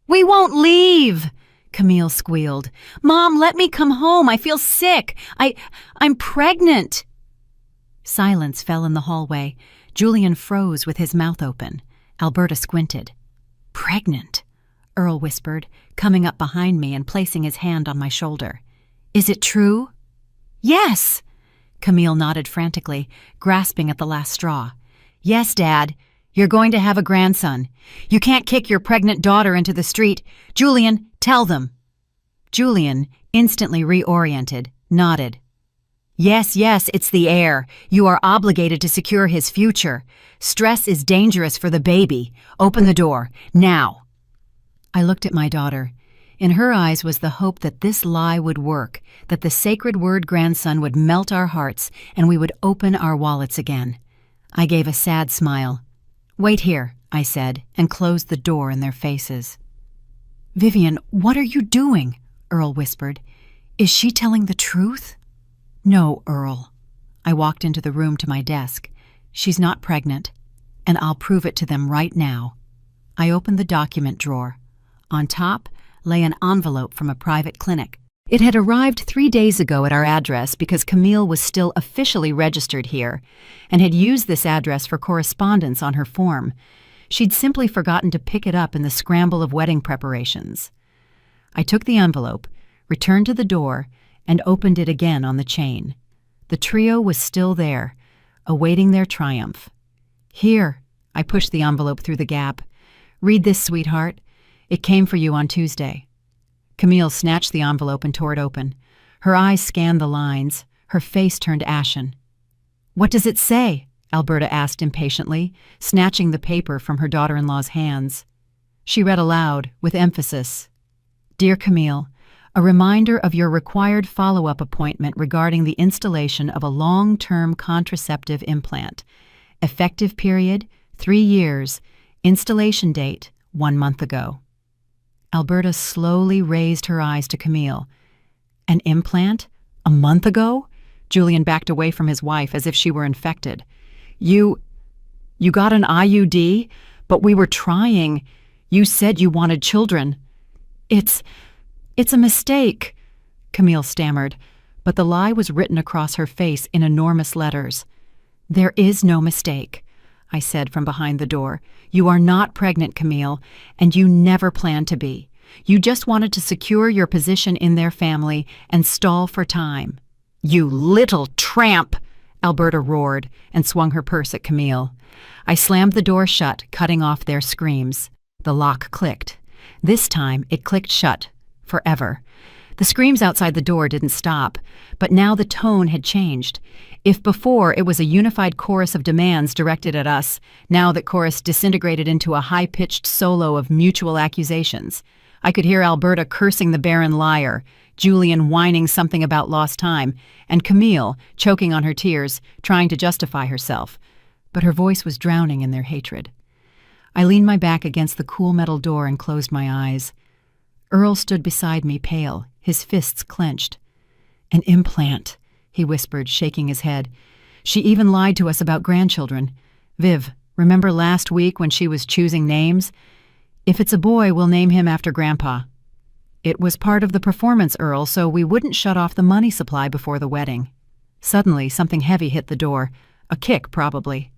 "We won't leave!" Camille squealed. "Mom, let me come home. I feel sick. I'm pregnant." Silence fell in the hallway. Julian froze with his mouth open. Alberta squinted. "Pregnant?" Earl whispered, coming up behind me and placing his hand on my shoulder. "Is it true?" "Yes!" Camille nodded frantically, grasping at the last straw. "Yes, Dad. You're going to have a grandson. You can't kick your pregnant daughter into the street. Julian, tell them." Julian, instantly reoriented, nodded. Yes, it's the heir. You are obligated to secure his future. Stress is dangerous for the baby. Open the door, now." I looked at my daughter. In her eyes was the hope that this lie would work, that the sacred word grandson would melt our hearts and we would open our wallets again. I gave a sad smile. "Wait here," I said, and closed the door in their faces. "Vivian, what are you doing?" Earl whispered. "Is she telling the truth?" "No, Earl." I walked into the room to my desk. "She's not pregnant, and I'll prove it to them right now." I opened the document drawer. On top lay an envelope from a private clinic. It had arrived 3 days ago at our address because Camille was still officially registered here and had used this address for correspondence on her form. She'd simply forgotten to pick it up in the scramble of wedding preparations. I took the envelope, returned to the door, and opened it again on the chain. The trio was still there, awaiting their triumph. "Here," I pushed the envelope through the gap. "Read this, sweetheart. It came for you on Tuesday." Camille snatched the envelope and tore it open. Her eyes scanned the lines. Her face turned ashen. "What does it say?" Alberta asked impatiently, snatching the paper from her daughter-in-law's hands. She read aloud, with emphasis. Dear Camille, a reminder of your required follow-up appointment regarding the installation of a long-term contraceptive implant. Effective period, 3 years. Installation date, 1 month ago. Alberta slowly raised her eyes to Camille. An implant? A month ago? Julian backed away from his wife as if she were infected. You got an IUD? But we were trying. You said you wanted children. It's a mistake, Camille stammered, but the lie was written across her face in enormous letters. There is no mistake, I said from behind the door. You are not pregnant, Camille, and you never planned to be. You just wanted to secure your position in their family and stall for time. You little tramp, Alberta roared and swung her purse at Camille. I slammed the door shut, cutting off their screams. The lock clicked. This time it clicked shut, forever. The screams outside the door didn't stop, but now the tone had changed. If before it was a unified chorus of demands directed at us, now that chorus disintegrated into a high-pitched solo of mutual accusations. I could hear Alberta cursing the barren liar, Julian whining something about lost time, and Camille, choking on her tears, trying to justify herself. But her voice was drowning in their hatred. I leaned my back against the cool metal door and closed my eyes. Earl stood beside me, pale, his fists clenched. An implant, he whispered, shaking his head. She even lied to us about grandchildren. Viv, remember last week when she was choosing names? If it's a boy, we'll name him after Grandpa. It was part of the performance, Earl, so we wouldn't shut off the money supply before the wedding. Suddenly, something heavy hit the door. A kick, probably.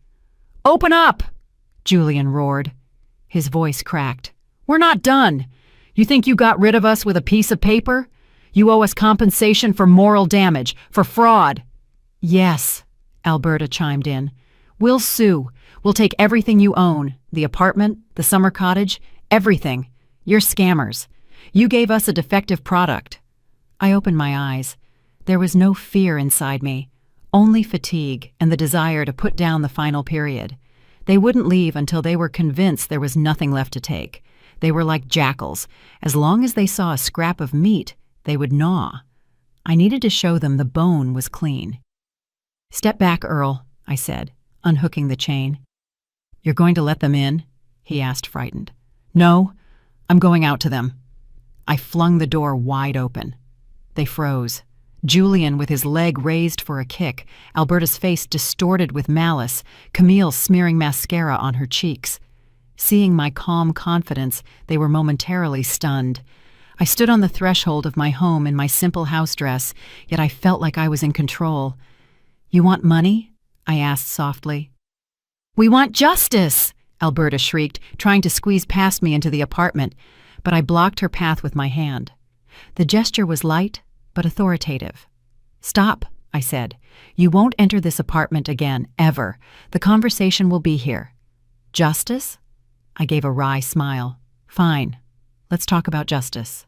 Open up! Julian roared. His voice cracked. We're not done. You think you got rid of us with a piece of paper? You owe us compensation for moral damage, for fraud. Yes, Alberta chimed in. We'll sue. We'll take everything you own, the apartment, the summer cottage, everything. You're scammers. You gave us a defective product. I opened my eyes. There was no fear inside me, only fatigue and the desire to put down the final period. They wouldn't leave until they were convinced there was nothing left to take. They were like jackals. As long as they saw a scrap of meat, they would gnaw. I needed to show them the bone was clean. Step back, Earl, I said, unhooking the chain. You're going to let them in? He asked, frightened. No, I'm going out to them. I flung the door wide open. They froze. Julian with his leg raised for a kick, Alberta's face distorted with malice, Camille smearing mascara on her cheeks. Seeing my calm confidence, they were momentarily stunned. I stood on the threshold of my home in my simple house dress, yet I felt like I was in control. You want money? I asked softly. We want justice! Alberta shrieked, trying to squeeze past me into the apartment, but I blocked her path with my hand. The gesture was light, but authoritative. Stop, I said. You won't enter this apartment again, ever. The conversation will be here. Justice? I gave a wry smile. Fine. Let's talk about justice.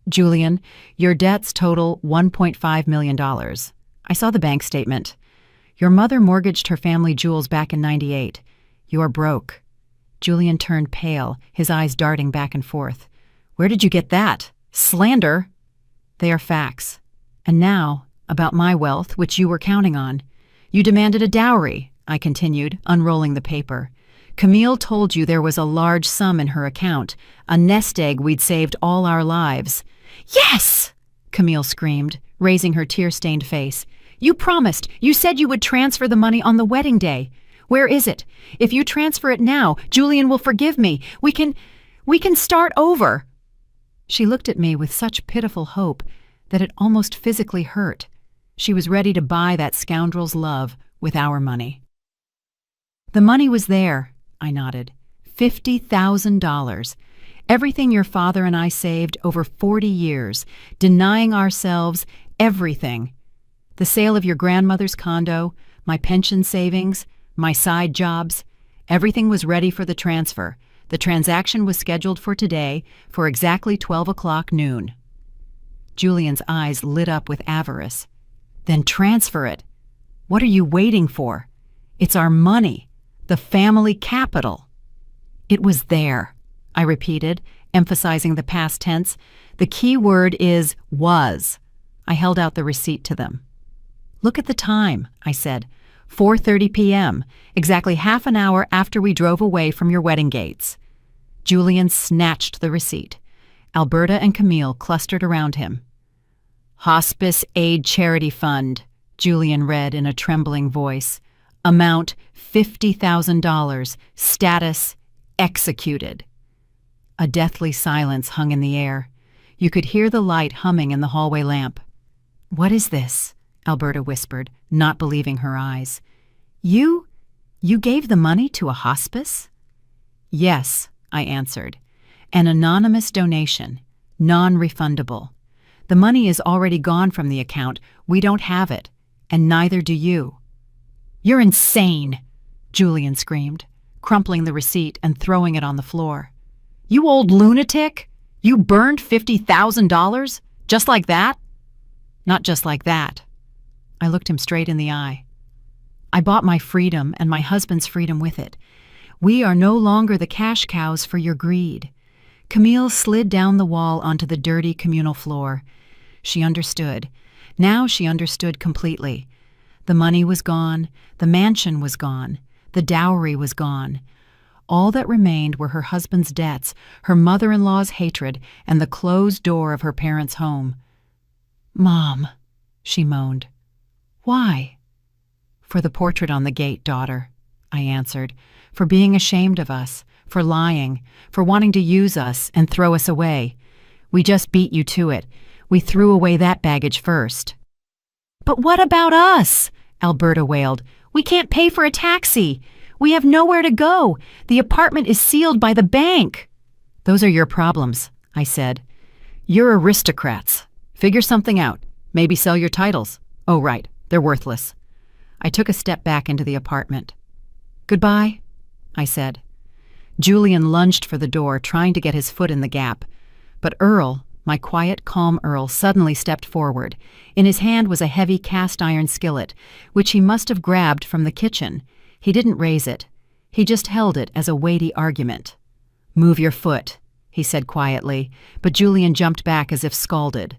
Julian, your debts total $1.5 million. I saw the bank statement. Your mother mortgaged her family jewels back in '98. You are broke. Julian turned pale, his eyes darting back and forth. Where did you get that? Slander? They are facts. And now, about my wealth, which you were counting on. You demanded a dowry, I continued, unrolling the paper. Camille told you there was a large sum in her account, a nest egg we'd saved all our lives. Yes! Camille screamed, raising her tear-stained face. You promised. You said you would transfer the money on the wedding day. Where is it? If you transfer it now, Julian will forgive me. We can start over. She looked at me with such pitiful hope that it almost physically hurt. She was ready to buy that scoundrel's love with our money. The money was there, I nodded. $50,000. Everything your father and I saved over 40 years, denying ourselves everything. The sale of your grandmother's condo, my pension savings, my side jobs, everything was ready for the transfer. The transaction was scheduled for today for exactly 12 o'clock noon. Julian's eyes lit up with avarice. Then transfer it. What are you waiting for? It's our money, the family capital. It was there. I repeated, emphasizing the past tense. The key word is was. I held out the receipt to them. Look at the time, I said. 4:30 p.m., exactly half an hour after we drove away from your wedding gates. Julian snatched the receipt. Alberta and Camille clustered around him. Hospice Aid Charity Fund, Julian read in a trembling voice. Amount $50,000. Status executed. A deathly silence hung in the air. You could hear the light humming in the hallway lamp. What is this? Alberta whispered, not believing her eyes. You gave the money to a hospice? Yes, I answered. An anonymous donation, non-refundable. The money is already gone from the account. We don't have it, and neither do you. You're insane, Julian screamed, crumpling the receipt and throwing it on the floor. You old lunatic! You burned $50,000? Just like that? Not just like that. I looked him straight in the eye. I bought my freedom and my husband's freedom with it. We are no longer the cash cows for your greed. Camille slid down the wall onto the dirty communal floor. She understood. Now she understood completely. The money was gone. The mansion was gone. The dowry was gone. All that remained were her husband's debts, her mother-in-law's hatred, and the closed door of her parents' home. Mom, she moaned. Why? For the portrait on the gate, daughter, I answered. For being ashamed of us, for lying, for wanting to use us and throw us away. We just beat you to it. We threw away that baggage first. But what about us? Alberta wailed. We can't pay for a taxi. We have nowhere to go. The apartment is sealed by the bank. Those are your problems, I said. You're aristocrats. Figure something out. Maybe sell your titles. Oh, right. They're worthless. I took a step back into the apartment. Goodbye, I said. Julian lunged for the door, trying to get his foot in the gap. But Earl, my quiet, calm Earl, suddenly stepped forward. In his hand was a heavy cast-iron skillet, which he must have grabbed from the kitchen. He didn't raise it. He just held it as a weighty argument. Move your foot, he said quietly, but Julian jumped back as if scalded.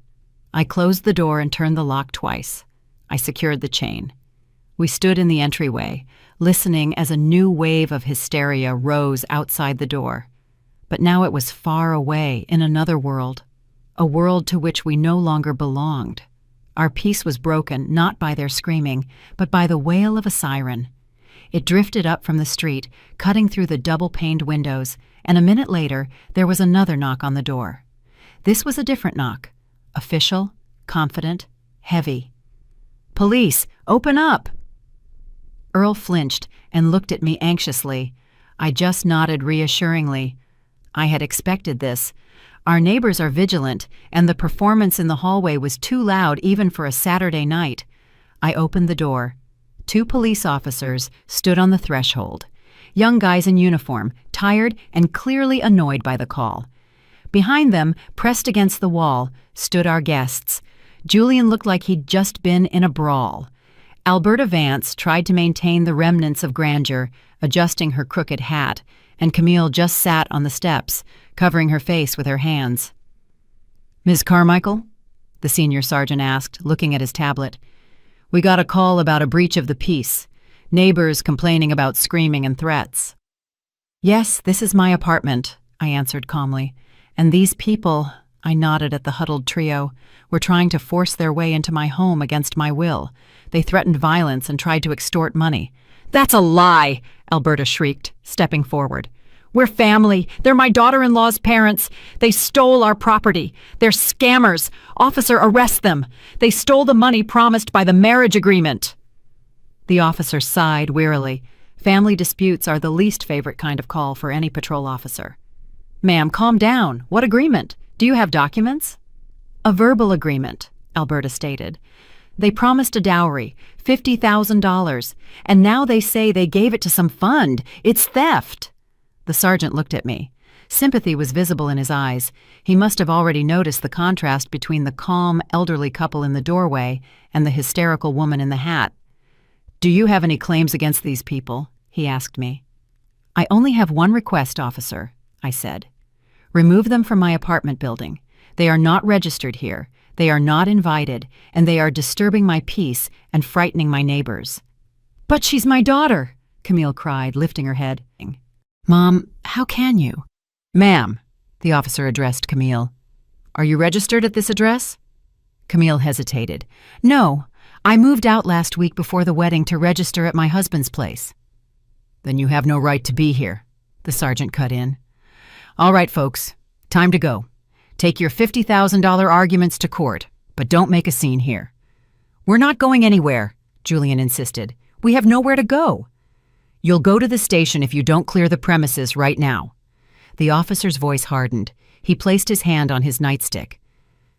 I closed the door and turned the lock twice. I secured the chain. We stood in the entryway, listening as a new wave of hysteria rose outside the door. But now it was far away, in another world, a world to which we no longer belonged. Our peace was broken not by their screaming, but by the wail of a siren. It drifted up from the street, cutting through the double-paned windows, and a minute later there was another knock on the door. This was a different knock, official, confident, heavy. Police, open up! Earl flinched and looked at me anxiously. I just nodded reassuringly. I had expected this. Our neighbors are vigilant, and the performance in the hallway was too loud even for a Saturday night. I opened the door. 2 police officers stood on the threshold. Young guys in uniform, tired and clearly annoyed by the call. Behind them, pressed against the wall, stood our guests. Julian looked like he'd just been in a brawl. Alberta Vance tried to maintain the remnants of grandeur, adjusting her crooked hat, and Camille just sat on the steps, covering her face with her hands. Ms. Carmichael? The senior sergeant asked, looking at his tablet. We got a call about a breach of the peace. Neighbors complaining about screaming and threats. Yes, this is my apartment, I answered calmly. And these people, I nodded at the huddled trio, were trying to force their way into my home against my will. They threatened violence and tried to extort money. That's a lie, Alberta shrieked, stepping forward. We're family. They're my daughter-in-law's parents. They stole our property. They're scammers. Officer, arrest them. They stole the money promised by the marriage agreement. The officer sighed wearily. Family disputes are the least favorite kind of call for any patrol officer. Ma'am, calm down. What agreement? Do you have documents? A verbal agreement, Alberta stated. They promised a dowry, $50,000, and now they say they gave it to some fund. It's theft. The sergeant looked at me. Sympathy was visible in his eyes. He must have already noticed the contrast between the calm, elderly couple in the doorway and the hysterical woman in the hat. Do you have any claims against these people? He asked me. I only have one request, officer, I said. Remove them from my apartment building. They are not registered here. They are not invited, and they are disturbing my peace and frightening my neighbors." "But she's my daughter," Camille cried, lifting her head. "Mom, how can you?" "Ma'am," the officer addressed Camille. "Are you registered at this address?" Camille hesitated. "No, I moved out last week before the wedding to register at my husband's place." "Then you have no right to be here," the sergeant cut in. "All right, folks, time to go. Take your $50,000 arguments to court, but don't make a scene here." "We're not going anywhere," Julian insisted. "We have nowhere to go." "You'll go to the station if you don't clear the premises right now." The officer's voice hardened. He placed his hand on his nightstick.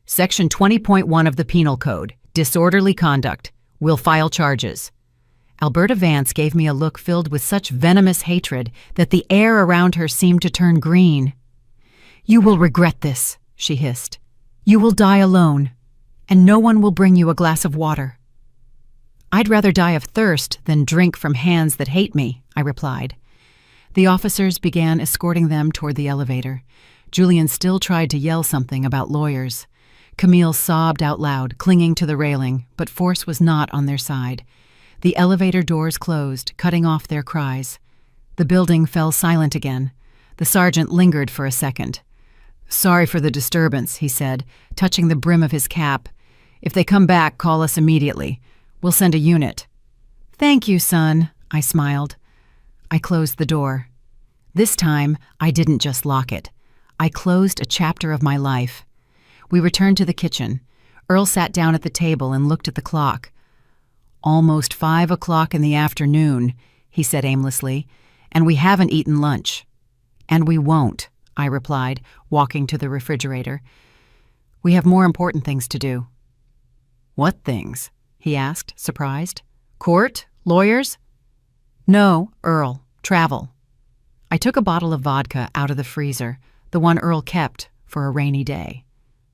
"Section 20.1 of the Penal Code, disorderly conduct. We'll file charges." Alberta Vance gave me a look filled with such venomous hatred that the air around her seemed to turn green. "You will regret this," she hissed. "You will die alone, and no one will bring you a glass of water." "I'd rather die of thirst than drink from hands that hate me," I replied. The officers began escorting them toward the elevator. Julian still tried to yell something about lawyers. Camille sobbed out loud, clinging to the railing, but force was not on their side. The elevator doors closed, cutting off their cries. The building fell silent again. The sergeant lingered for a second. "Sorry for the disturbance," he said, touching the brim of his cap. "If they come back, call us immediately. We'll send a unit." "Thank you, son," I smiled. I closed the door. This time, I didn't just lock it. I closed a chapter of my life. We returned to the kitchen. Earl sat down at the table and looked at the clock. "Almost 5 o'clock in the afternoon," he said aimlessly, "and we haven't eaten lunch." "And we won't," I replied, walking to the refrigerator. "We have more important things to do." "What things?" he asked, surprised. "Court? Lawyers?" "No, Earl. Travel." I took a bottle of vodka out of the freezer, the one Earl kept for a rainy day.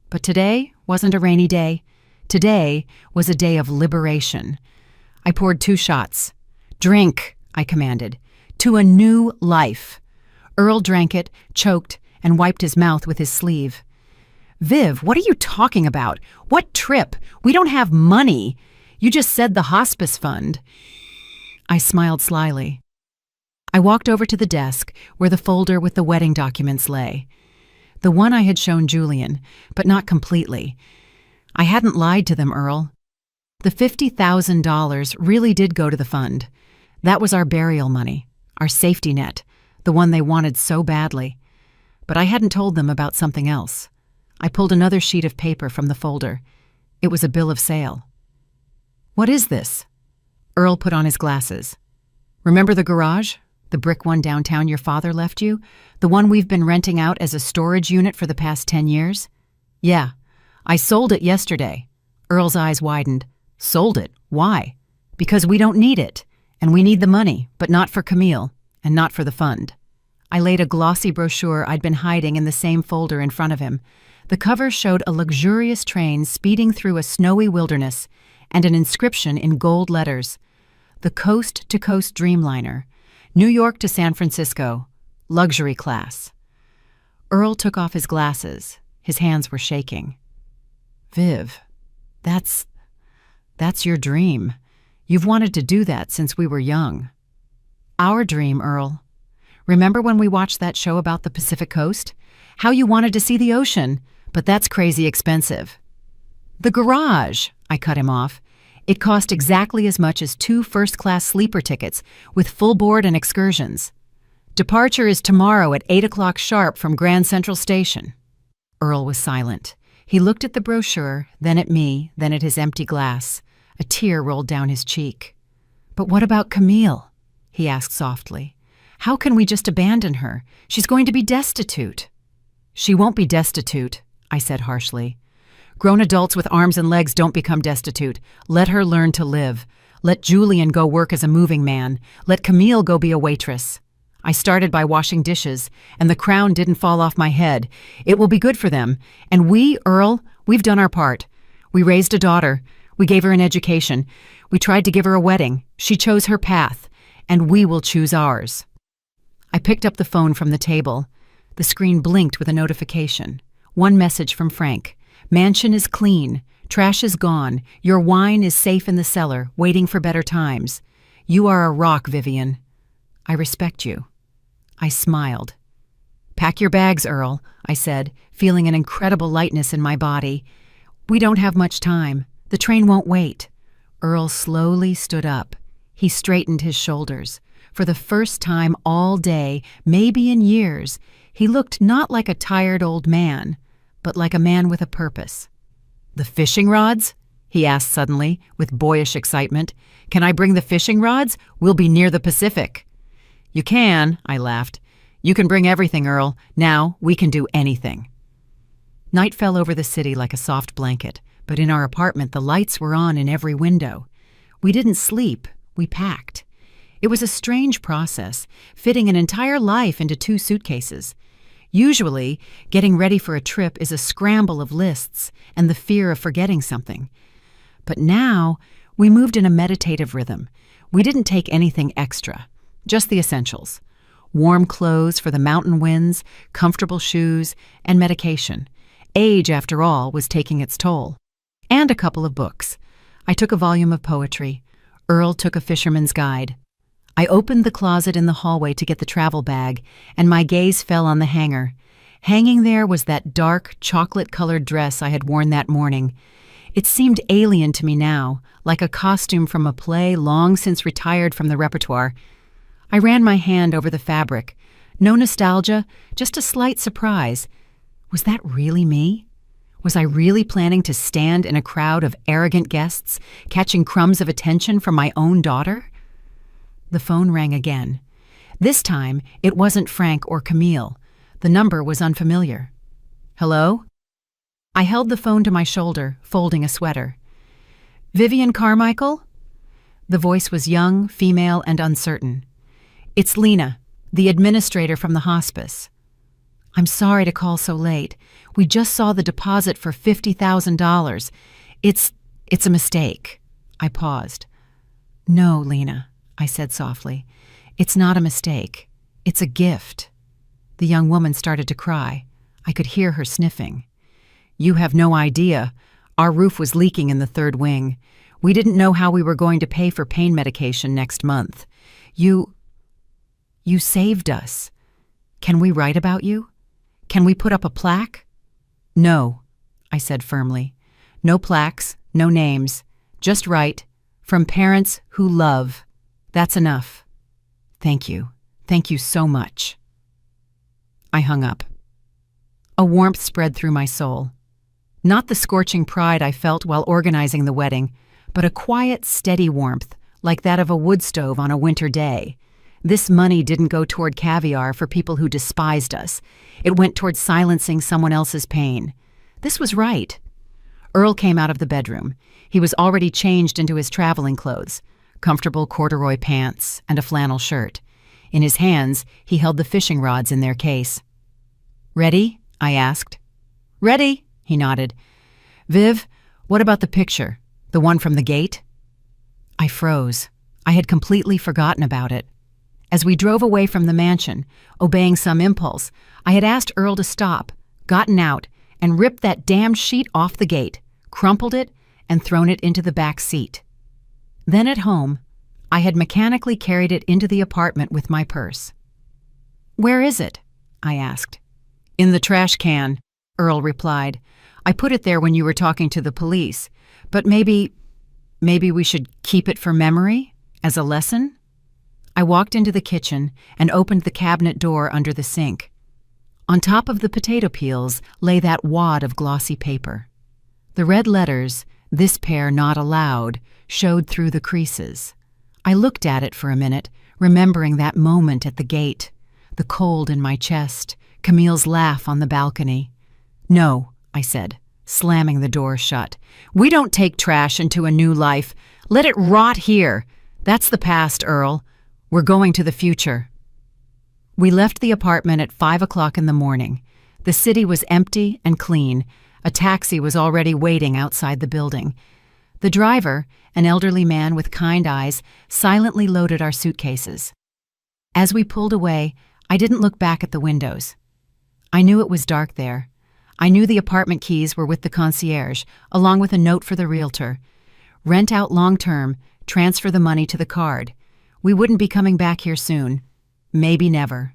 But today wasn't a rainy day. Today was a day of liberation. I poured 2 shots. "Drink," I commanded, "to a new life." Earl drank it, choked, and wiped his mouth with his sleeve. "Viv, what are you talking about? What trip? We don't have money. You just said the hospice fund." I smiled slyly. I walked over to the desk where the folder with the wedding documents lay. The one I had shown Julian, but not completely. I hadn't lied to them, Earl. The $50,000 really did go to the fund. That was our burial money, our safety net, the one they wanted so badly. But I hadn't told them about something else. I pulled another sheet of paper from the folder. It was a bill of sale. "What is this?" Earl put on his glasses. "Remember the garage? The brick one downtown your father left you? The one we've been renting out as a storage unit for the past 10 years? Yeah, I sold it yesterday." Earl's eyes widened. "Sold it? Why?" "Because we don't need it. And we need the money, but not for Camille, and not for the fund." I laid a glossy brochure I'd been hiding in the same folder in front of him. The cover showed a luxurious train speeding through a snowy wilderness and an inscription in gold letters. "The Coast to Coast Dreamliner, New York to San Francisco, luxury class." Earl took off his glasses. His hands were shaking. "Viv, that's your dream. You've wanted to do that since we were young." "Our dream, Earl. Remember when we watched that show about the Pacific Coast? How you wanted to see the ocean, but that's crazy expensive." "The garage," I cut him off. "It cost exactly as much as 2 first-class sleeper tickets with full board and excursions. Departure is tomorrow at 8 o'clock sharp from Grand Central Station." Earl was silent. He looked at the brochure, then at me, then at his empty glass. A tear rolled down his cheek. "But what about Camille?" he asked softly. "How can we just abandon her? She's going to be destitute." "She won't be destitute," I said harshly. "Grown adults with arms and legs don't become destitute. Let her learn to live. Let Julian go work as a moving man. Let Camille go be a waitress. I started by washing dishes, and the crown didn't fall off my head. It will be good for them. And we, Earl, we've done our part. We raised a daughter. We gave her an education. We tried to give her a wedding. She chose her path, and we will choose ours." I picked up the phone from the table. The The screen blinked with a notification. One message from Frank. Mansion is clean. Trash is gone. Your wine is safe in the cellar, waiting for better times. You are a rock, Vivian. I respect you. I smiled. Pack your bags, Earl, I said, feeling an incredible lightness in my body. We don't have much time. The train won't wait. Earl slowly stood up. He straightened his shoulders. For the first time all day, maybe in years, he looked not like a tired old man, but like a man with a purpose. The fishing rods? He asked suddenly, with boyish excitement. Can I bring the fishing rods? We'll be near the Pacific. You can, I laughed. You can bring everything, Earl. Now we can do anything. Night fell over the city like a soft blanket, but in our apartment the lights were on in every window. We didn't sleep, we packed. It was a strange process, fitting an entire life into 2 suitcases. Usually, getting ready for a trip is a scramble of lists and the fear of forgetting something. But now, we moved in a meditative rhythm. We didn't take anything extra, just the essentials. Warm clothes for the mountain winds, comfortable shoes, and medication. Age, after all, was taking its toll. And a couple of books. I took a volume of poetry. Earl took a fisherman's guide. I opened the closet in the hallway to get the travel bag, and my gaze fell on the hanger. Hanging there was that dark, chocolate-colored dress I had worn that morning. It seemed alien to me now, like a costume from a play long since retired from the repertoire. I ran my hand over the fabric. No nostalgia, just a slight surprise. Was that really me? Was I really planning to stand in a crowd of arrogant guests, catching crumbs of attention from my own daughter? The phone rang again. This time, it wasn't Frank or Camille. The number was unfamiliar. Hello? I held the phone to my shoulder, folding a sweater. Vivian Carmichael? The voice was young, female, and uncertain. It's Lena, the administrator from the hospice. I'm sorry to call so late. We just saw the deposit for $50,000. It's a mistake. I paused. No, Lena, I said softly. It's not a mistake. It's a gift. The young woman started to cry. I could hear her sniffing. You have no idea. Our roof was leaking in the 3rd wing. We didn't know how we were going to pay for pain medication next month. You saved us. Can we write about you? Can we put up a plaque? No, I said firmly. No plaques, no names. Just write, from parents who love. That's enough. Thank you. Thank you so much. I hung up. A warmth spread through my soul. Not the scorching pride I felt while organizing the wedding, but a quiet, steady warmth, like that of a wood stove on a winter day. This money didn't go toward caviar for people who despised us. It went toward silencing someone else's pain. This was right. Earl came out of the bedroom. He was already changed into his traveling clothes, comfortable corduroy pants and a flannel shirt. In his hands, he held the fishing rods in their case. Ready? I asked. Ready, he nodded. Viv, what about the picture? The one from the gate? I froze. I had completely forgotten about it. As we drove away from the mansion, obeying some impulse, I had asked Earl to stop, gotten out, and ripped that damned sheet off the gate, crumpled it, and thrown it into the back seat. Then at home, I had mechanically carried it into the apartment with my purse. Where is it? I asked. In the trash can, Earl replied. I put it there when you were talking to the police, but maybe we should keep it for memory, as a lesson? I walked into the kitchen and opened the cabinet door under the sink. On top of the potato peels lay that wad of glossy paper. The red letters, "This pair not allowed," showed through the creases. I looked at it for a minute, remembering that moment at the gate, the cold in my chest, Camille's laugh on the balcony. No, I said, slamming the door shut. We don't take trash into a new life. Let it rot here. That's the past, Earl. We're going to the future. We left the apartment at 5 o'clock in the morning. The city was empty and clean. A taxi was already waiting outside the building. The driver, an elderly man with kind eyes, silently loaded our suitcases. As we pulled away, I didn't look back at the windows. I knew it was dark there. I knew the apartment keys were with the concierge, along with a note for the realtor. Rent out long-term, transfer the money to the card. We wouldn't be coming back here soon. Maybe never.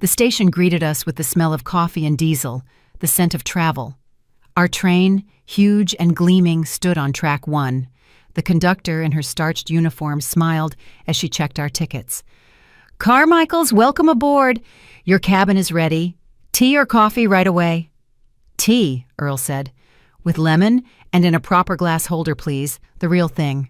The station greeted us with the smell of coffee and diesel, the scent of travel. Our train, huge and gleaming, stood on track 1. The conductor in her starched uniform smiled as she checked our tickets. "Carmichael's, welcome aboard. Your cabin is ready. Tea or coffee right away?" "Tea," Earl said. "With lemon and in a proper glass holder, please. The real thing."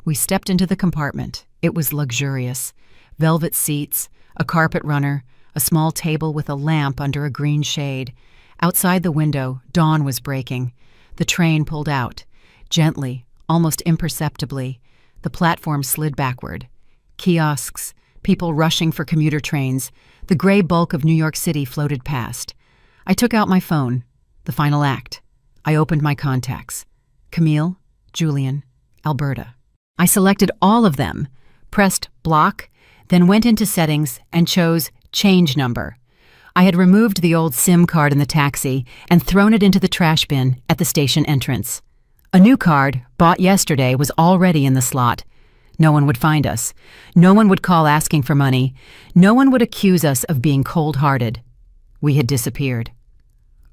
We stepped into the compartment. It was luxurious. Velvet seats, a carpet runner, a small table with a lamp under a green shade. Outside the window, dawn was breaking. The train pulled out. Gently, almost imperceptibly, the platform slid backward. Kiosks, people rushing for commuter trains, the gray bulk of New York City floated past. I took out my phone. The final act. I opened my contacts. Camille, Julian, Alberta. I selected all of them, pressed block, then went into settings and chose change number. I had removed the old SIM card in the taxi and thrown it into the trash bin at the station entrance. A new card, bought yesterday, was already in the slot. No one would find us. No one would call asking for money. No one would accuse us of being cold-hearted. We had disappeared.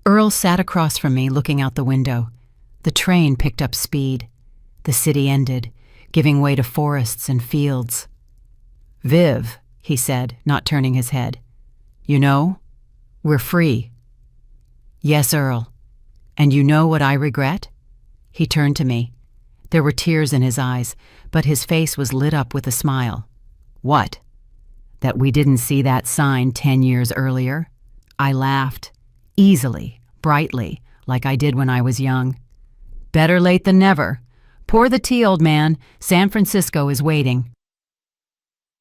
Earl sat across from me, looking out the window. The train picked up speed. The city ended, giving way to forests and fields. "Viv," he said, not turning his head. "You know, we're free." "Yes, Earl. And you know what I regret?" He turned to me. There were tears in his eyes, but his face was lit up with a smile. "What?" "That we didn't see that sign 10 years earlier." I laughed, easily, brightly, like I did when I was young. "Better late than never. Pour the tea, old man. San Francisco is waiting."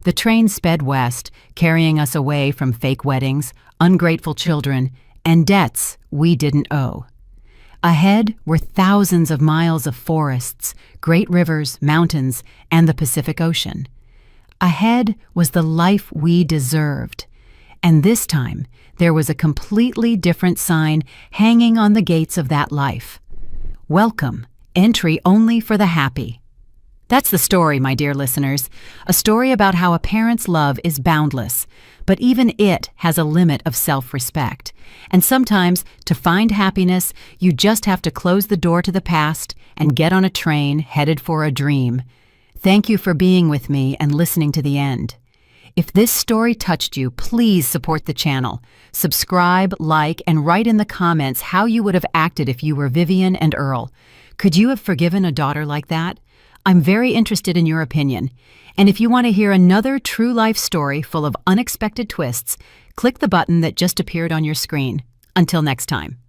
The train sped west, carrying us away from fake weddings, ungrateful children, and debts we didn't owe. Ahead were thousands of miles of forests, great rivers, mountains, and the Pacific Ocean. Ahead was the life we deserved. And this time, there was a completely different sign hanging on the gates of that life. "Welcome, entry only for the happy." That's the story, my dear listeners. A story about how a parent's love is boundless, but even it has a limit of self-respect. And sometimes, to find happiness, you just have to close the door to the past and get on a train headed for a dream. Thank you for being with me and listening to the end. If this story touched you, please support the channel. Subscribe, like, and write in the comments how you would have acted if you were Vivian and Earl. Could you have forgiven a daughter like that? I'm very interested in your opinion. And if you want to hear another true life story full of unexpected twists, click the button that just appeared on your screen. Until next time.